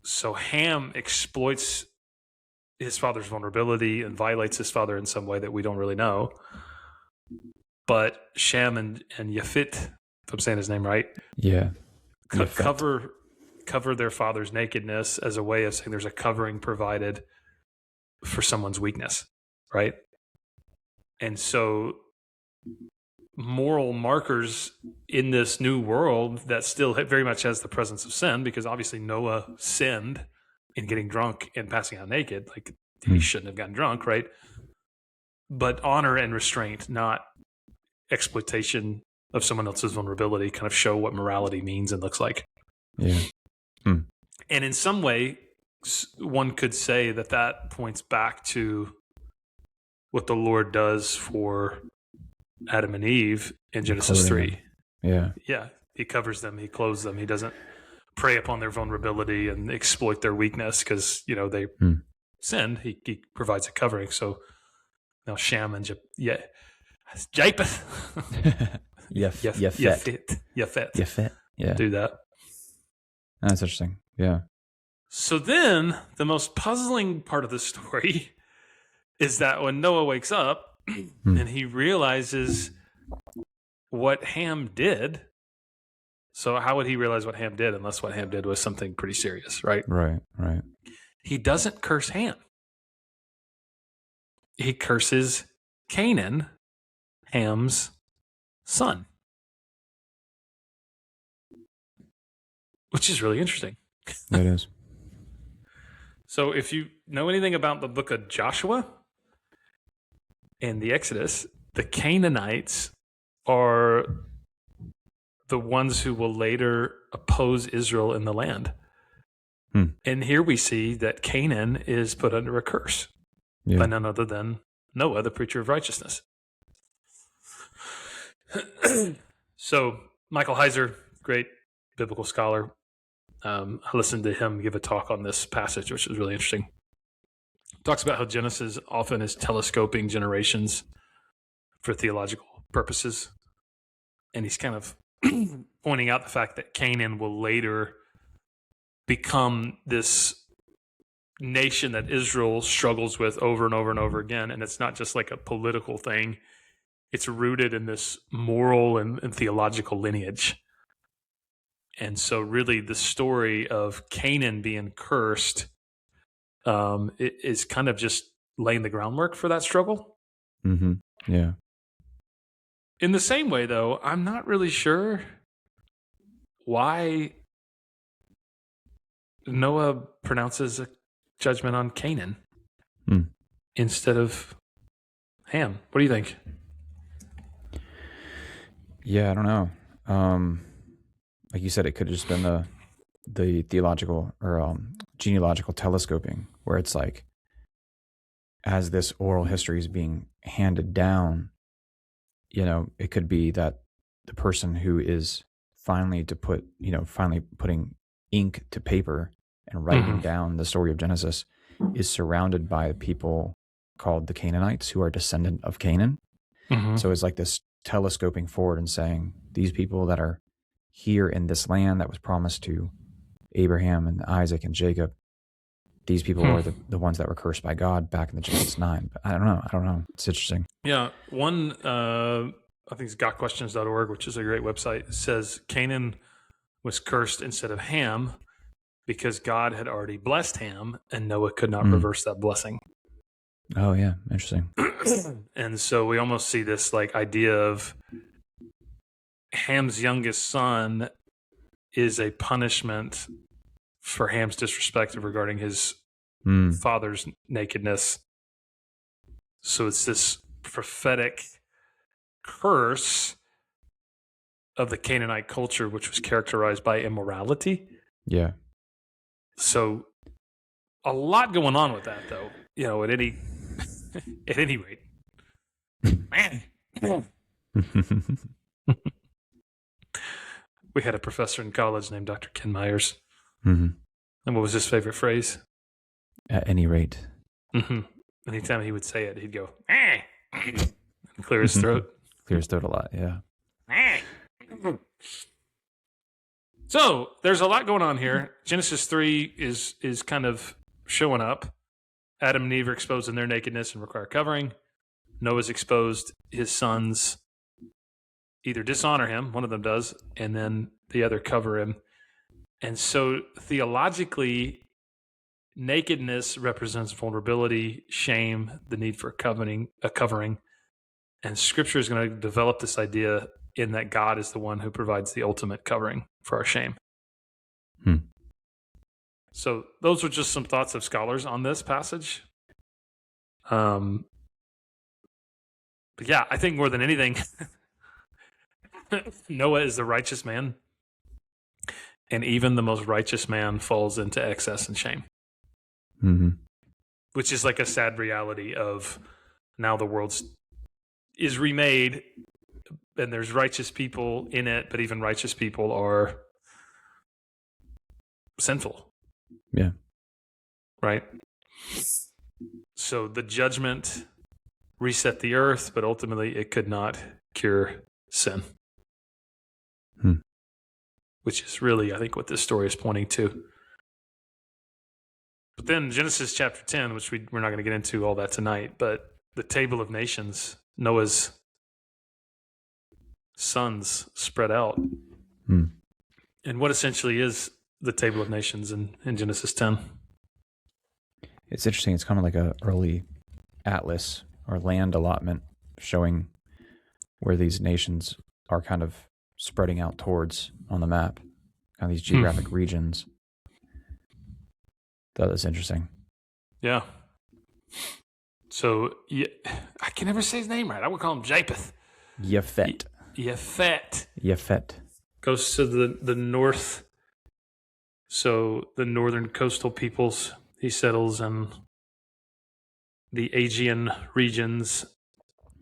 Speaker 1: So Ham exploits his father's vulnerability and violates his father in some way that we don't really know. But Shem and Japheth, if I'm saying his name right, cover their father's nakedness as a way of saying there's a covering provided for someone's weakness, right? And so moral markers in this new world that still very much has the presence of sin, because obviously Noah sinned in getting drunk and passing out naked. Like, he shouldn't have gotten drunk, right? But honor and restraint, not exploitation of someone else's vulnerability, kind of show what morality means and looks like.
Speaker 2: Yeah.
Speaker 1: And in some way, one could say that points back to what the Lord does for Adam and Eve in Genesis 3.
Speaker 2: Yeah.
Speaker 1: Yeah. He covers them. He clothes them. He doesn't prey upon their vulnerability and exploit their weakness because, they sinned. He provides a covering. So now Shem and Japheth.
Speaker 2: Japheth. Yeah.
Speaker 1: Do that.
Speaker 2: That's interesting. Yeah.
Speaker 1: So then the most puzzling part of the story is that when Noah wakes up and he realizes what Ham did. So how would he realize what Ham did unless what Ham did was something pretty serious, right?
Speaker 2: Right.
Speaker 1: He doesn't curse Ham. He curses Canaan, Ham's son. Which is really interesting.
Speaker 2: It is.
Speaker 1: So if you know anything about the book of Joshua and the Exodus, the Canaanites are the ones who will later oppose Israel in the land. And here we see that Canaan is put under a curse by none other than Noah, the preacher of righteousness. So Michael Heiser, great biblical scholar, I listened to him give a talk on this passage, which is really interesting. Talks about how Genesis often is telescoping generations for theological purposes. And he's kind of pointing out the fact that Canaan will later become this nation that Israel struggles with over and over and over again. And it's not just like a political thing. It's rooted in this moral and theological lineage. And so really the story of Canaan being cursed is kind of just laying the groundwork for that struggle.
Speaker 2: Mm-hmm. Yeah.
Speaker 1: In the same way, though, I'm not really sure why Noah pronounces a judgment on Canaan instead of Ham. What do you think?
Speaker 2: Yeah, I don't know. Like you said, it could have just been the theological or genealogical telescoping, where it's like, as this oral history is being handed down, it could be that the person who is finally putting ink to paper and writing down the story of Genesis is surrounded by people called the Canaanites, who are descendant of Canaan. So it's like this telescoping forward and saying, these people that are here in this land that was promised to Abraham and Isaac and Jacob, these people are the ones that were cursed by God back in the Genesis 9. But I don't know. It's interesting.
Speaker 1: Yeah. One, I think it's gotquestions.org, which is a great website, says Canaan was cursed instead of Ham because God had already blessed Ham and Noah could not reverse that blessing.
Speaker 2: Oh, yeah. Interesting.
Speaker 1: And so we almost see this like idea of Ham's youngest son is a punishment for Ham's disrespect regarding his father's nakedness. So it's this prophetic curse of the Canaanite culture, which was characterized by immorality.
Speaker 2: Yeah.
Speaker 1: So a lot going on with that, though. At any rate, man. We had a professor in college named Dr. Ken Myers. And what was his favorite phrase?
Speaker 2: At any rate.
Speaker 1: Anytime he would say it, he'd go, and clear his throat.
Speaker 2: Clears throat a lot. Yeah.
Speaker 1: So there's a lot going on here. Genesis 3 is kind of showing up. Adam and Eve are exposed in their nakedness and require covering. Noah's exposed. His sons either dishonor him, one of them does, and then the other cover him. And so theologically, nakedness represents vulnerability, shame, the need for a covering. And Scripture is going to develop this idea in that God is the one who provides the ultimate covering for our shame. So those are just some thoughts of scholars on this passage. But yeah, I think more than anything, Noah is the righteous man, and even the most righteous man falls into excess and shame, which is like a sad reality of now the world is remade, and there's righteous people in it, but even righteous people are sinful.
Speaker 2: Yeah.
Speaker 1: Right? So the judgment reset the earth, but ultimately it could not cure sin. Which is really, I think, what this story is pointing to. But then Genesis chapter 10, which we're not going to get into all that tonight, but the table of nations, Noah's sons spread out. And what essentially is the table of nations in Genesis 10?
Speaker 2: It's interesting. It's kind of like an early atlas or land allotment showing where these nations are kind of spreading out towards on the map, kind of these geographic regions. That is interesting.
Speaker 1: Yeah. So I can never say his name right. I would call him Japheth.
Speaker 2: Japheth.
Speaker 1: Japheth. Goes to the north. So the northern coastal peoples, he settles in the Aegean regions.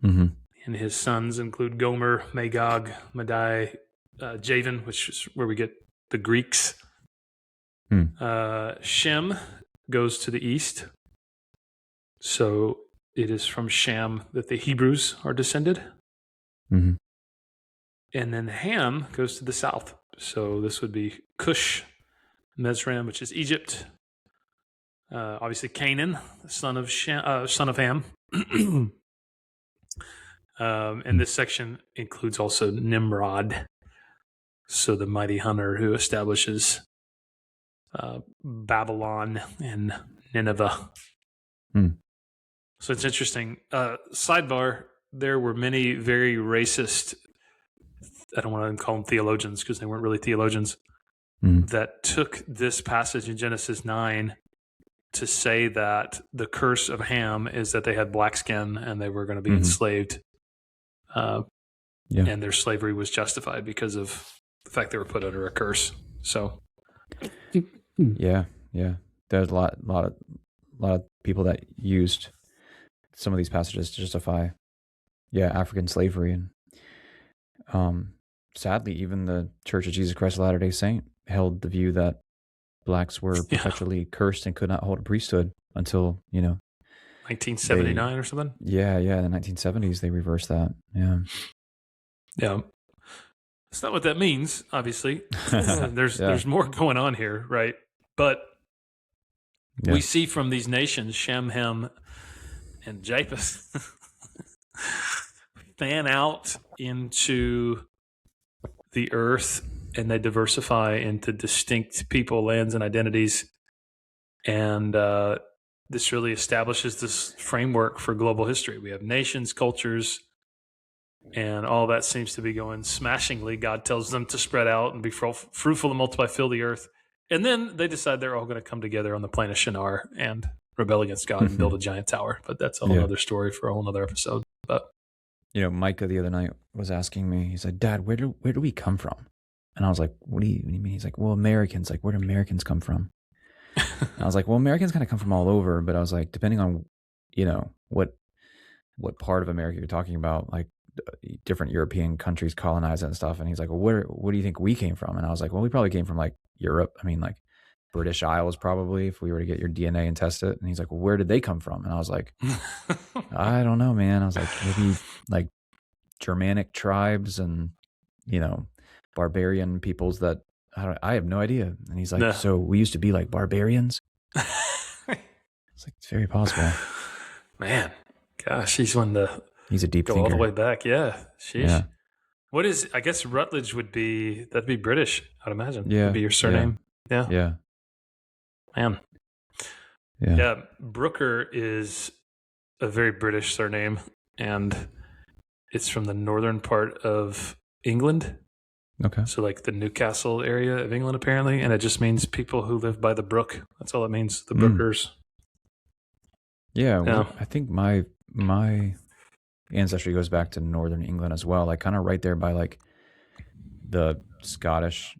Speaker 1: And his sons include Gomer, Magog, Madai, Javan, which is where we get the Greeks. Shem goes to the east. So it is from Shem that the Hebrews are descended. And then Ham goes to the south. So this would be Cush, Mizraim, which is Egypt. Obviously Canaan, son of Ham. And this section includes also Nimrod, so the mighty hunter who establishes Babylon and Nineveh. So it's interesting. Sidebar, there were many very racist, I don't want to call them theologians because they weren't really theologians, that took this passage in Genesis 9 to say that the curse of Ham is that they had black skin and they were going to be enslaved. And their slavery was justified because of the fact they were put under a curse. So,
Speaker 2: yeah. There's a lot of people that used some of these passages to justify, African slavery, and sadly, even the Church of Jesus Christ of Latter-day Saint held the view that blacks were perpetually cursed and could not hold a priesthood until
Speaker 1: 1979 or something.
Speaker 2: Yeah. In the 1970s, they reversed that. Yeah.
Speaker 1: That's not what that means, obviously. There's more going on here, right? But we see from these nations, Shem, Ham, and Japheth, fan out into the earth, and they diversify into distinct people, lands, and identities. And this really establishes this framework for global history. We have nations, cultures, and all that seems to be going smashingly. God tells them to spread out and be fruitful and multiply, fill the earth. And then they decide they're all going to come together on the plain of Shinar and rebel against God and build a giant tower. But that's a whole other story for a whole other episode. But
Speaker 2: Micah the other night was asking me, he's like, Dad, where do we come from? And I was like, what do you mean? He's like, well, Americans, like, where do Americans come from? And I was like, well, Americans kind of come from all over, but I was like, depending on, what part of America you're talking about, like different European countries colonized and stuff. And he's like, well, what do you think we came from? And I was like, well, we probably came from like Europe. I mean, like British Isles probably, if we were to get your DNA and test it. And he's like, well, where did they come from? And I was like, I don't know, man. I was like, maybe like Germanic tribes and, barbarian peoples that I have no idea. And he's like,
Speaker 1: No.
Speaker 2: so we used to be like barbarians. It's like, it's very possible.
Speaker 1: Man, gosh, he's one to
Speaker 2: He's a deep
Speaker 1: go
Speaker 2: thinker.
Speaker 1: all the way back. Yeah. Sheesh.
Speaker 2: Yeah.
Speaker 1: What is, I guess Rutledge that'd be British, I'd imagine.
Speaker 2: Yeah.
Speaker 1: Would be your surname. Yeah.
Speaker 2: Yeah.
Speaker 1: Man.
Speaker 2: Yeah.
Speaker 1: Yeah. Brooker is a very British surname, and it's from the northern part of England.
Speaker 2: Okay.
Speaker 1: So like the Newcastle area of England, apparently. And it just means people who live by the brook. That's all it means. The Brookers.
Speaker 2: Yeah.
Speaker 1: Yeah.
Speaker 2: Well, I think my ancestry goes back to northern England as well. Like kind of right there by like the Scottish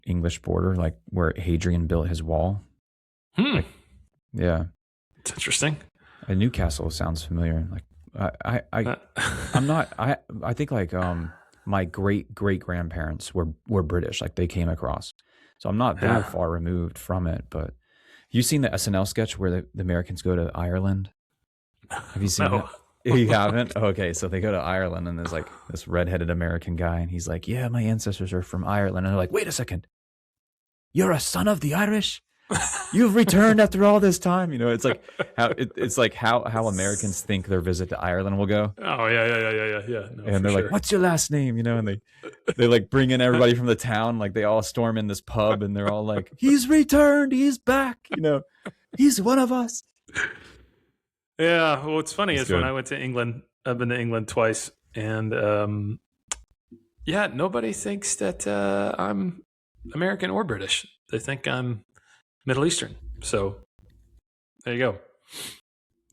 Speaker 2: English border, like where Hadrian built his wall. Like, yeah.
Speaker 1: It's interesting.
Speaker 2: And Newcastle sounds familiar. Like I think like my great grandparents were British, like they came across. So I'm not that far removed from it, but you seen the SNL sketch where the Americans go to Ireland? Have you seen it? You haven't? Okay, so they go to Ireland and there's like this redheaded American guy and he's like, yeah, my ancestors are from Ireland. And they're like, wait a second. You're a son of the Irish? You've returned after all this time. It's like how Americans think their visit to Ireland will go.
Speaker 1: Oh yeah. No,
Speaker 2: and they're like, "What's your last name?" And they like bring in everybody from the town. Like they all storm in this pub, and they're all like, "He's returned. He's back. He's one of us."
Speaker 1: Yeah. Well, what's funny
Speaker 2: That's
Speaker 1: is
Speaker 2: good.
Speaker 1: when I went to England, I've been to England twice, and nobody thinks that I'm American or British. They think I'm Middle Eastern. So there you go.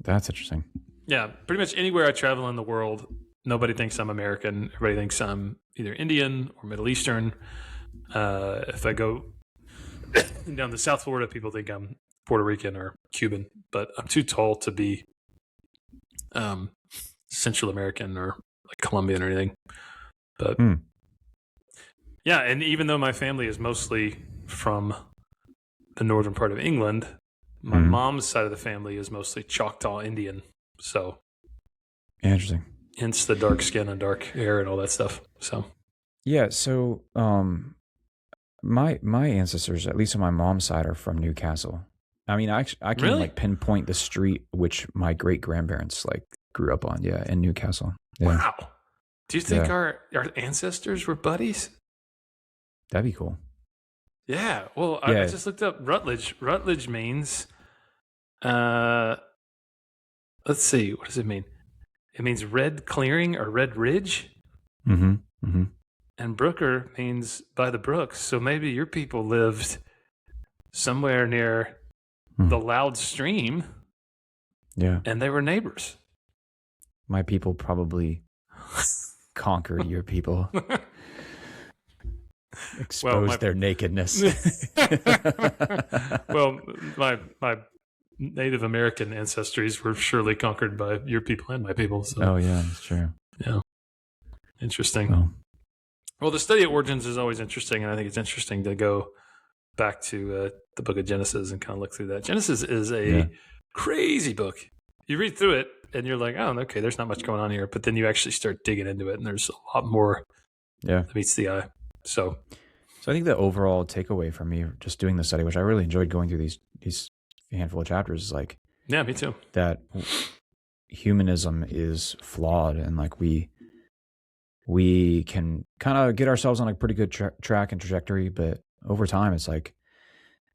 Speaker 2: That's interesting.
Speaker 1: Yeah, pretty much anywhere I travel in the world, nobody thinks I'm American. Everybody thinks I'm either Indian or Middle Eastern. If I go down to South Florida, people think I'm Puerto Rican or Cuban, but I'm too tall to be Central American or like Colombian or anything. But yeah, and even though my family is mostly from the northern part of England, my mom's side of the family is mostly Choctaw Indian. So
Speaker 2: Interesting.
Speaker 1: hence the dark skin and dark hair and all that stuff. So
Speaker 2: yeah, so my ancestors, at least on my mom's side, are from Newcastle. I mean, I can
Speaker 1: Really?
Speaker 2: like pinpoint the street which my great grandparents like grew up on. Yeah, in Newcastle. Yeah.
Speaker 1: Wow. Do you think our ancestors were buddies?
Speaker 2: That'd be cool.
Speaker 1: Yeah. Well, I just looked up Rutledge. Rutledge means, let's see, what does it mean? It means red clearing or red ridge.
Speaker 2: Mm-hmm. Mm-hmm.
Speaker 1: And Brooker means by the brooks. So maybe your people lived somewhere near the loud stream.
Speaker 2: Yeah.
Speaker 1: And they were neighbors.
Speaker 2: My people probably conquered your people. Exposed their nakedness.
Speaker 1: Well, my Native American ancestries were surely conquered by your people and my people. So.
Speaker 2: Oh yeah, that's true.
Speaker 1: Yeah. Interesting. Well, the study of origins is always interesting, and I think it's interesting to go back to the book of Genesis and kind of look through that. Genesis is a crazy book. You read through it, and you're like, oh, okay, there's not much going on here. But then you actually start digging into it, and there's a lot more that meets the eye. So
Speaker 2: I think the overall takeaway from me just doing the study, which I really enjoyed going through these handful of chapters, is like,
Speaker 1: yeah, me too.
Speaker 2: That humanism is flawed, and like we can kind of get ourselves on a pretty good track and trajectory, but over time, it's like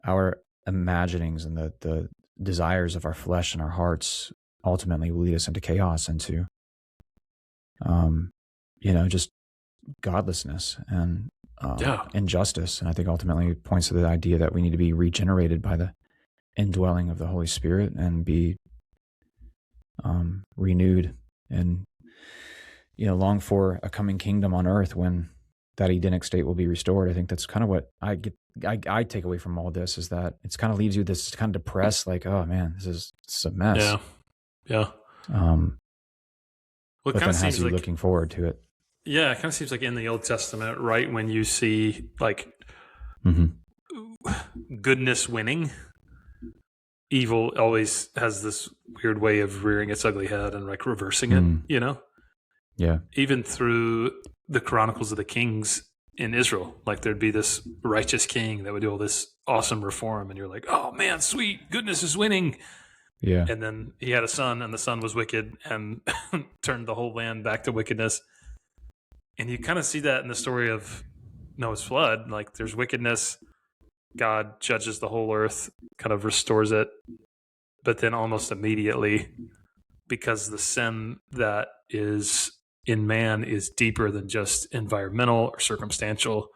Speaker 2: our imaginings and the desires of our flesh and our hearts ultimately will lead us into chaos, into just godlessness and injustice. And I think ultimately it points to the idea that we need to be regenerated by the indwelling of the Holy Spirit and be renewed and long for a coming kingdom on earth when that Edenic state will be restored. I think that's kind of what I take away from all this, is that it's kind of leaves you this kind of depressed, like, oh man, it's a mess.
Speaker 1: Yeah.
Speaker 2: But then has you looking forward to it.
Speaker 1: Yeah, it kind of seems like in the Old Testament, right, when you see like goodness winning, evil always has this weird way of rearing its ugly head and like reversing it,
Speaker 2: Yeah.
Speaker 1: Even through the Chronicles of the Kings in Israel, like there'd be this righteous king that would do all this awesome reform, and you're like, oh man, sweet, goodness is winning.
Speaker 2: Yeah.
Speaker 1: And then he had a son, and the son was wicked and turned the whole land back to wickedness. And you kind of see that in the story of Noah's flood. Like there's wickedness, God judges the whole earth, kind of restores it, but then almost immediately, because the sin that is in man is deeper than just environmental or circumstantial,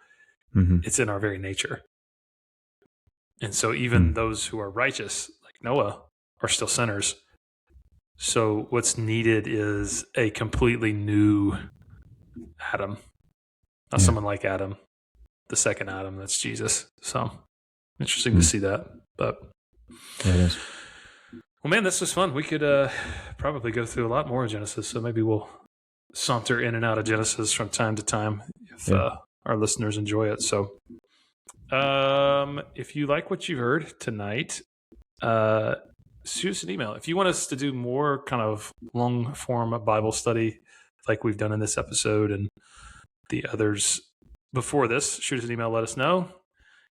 Speaker 1: it's in our very nature. And so even those who are righteous, like Noah, are still sinners. So what's needed is a completely new Adam, not someone like Adam, the second Adam, that's Jesus. So interesting to see that. But
Speaker 2: yeah, it is.
Speaker 1: Well, man, this was fun. We could probably go through a lot more of Genesis, so maybe we'll saunter in and out of Genesis from time to time if our listeners enjoy it. So if you like what you heard tonight, shoot us an email. If you want us to do more kind of long-form Bible study like we've done in this episode and the others before this, shoot us an email, let us know.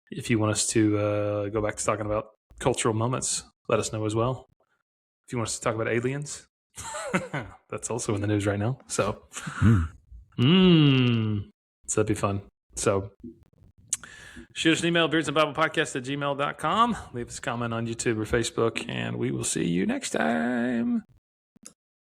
Speaker 1: If you want us to go back to talking about cultural moments, let us know as well. If you want us to talk about aliens, that's also in the news right now. So, so that'd be fun. So, shoot us an email, beardsandbiblepodcast@gmail.com. Leave us a comment on YouTube or Facebook, and we will see you next time.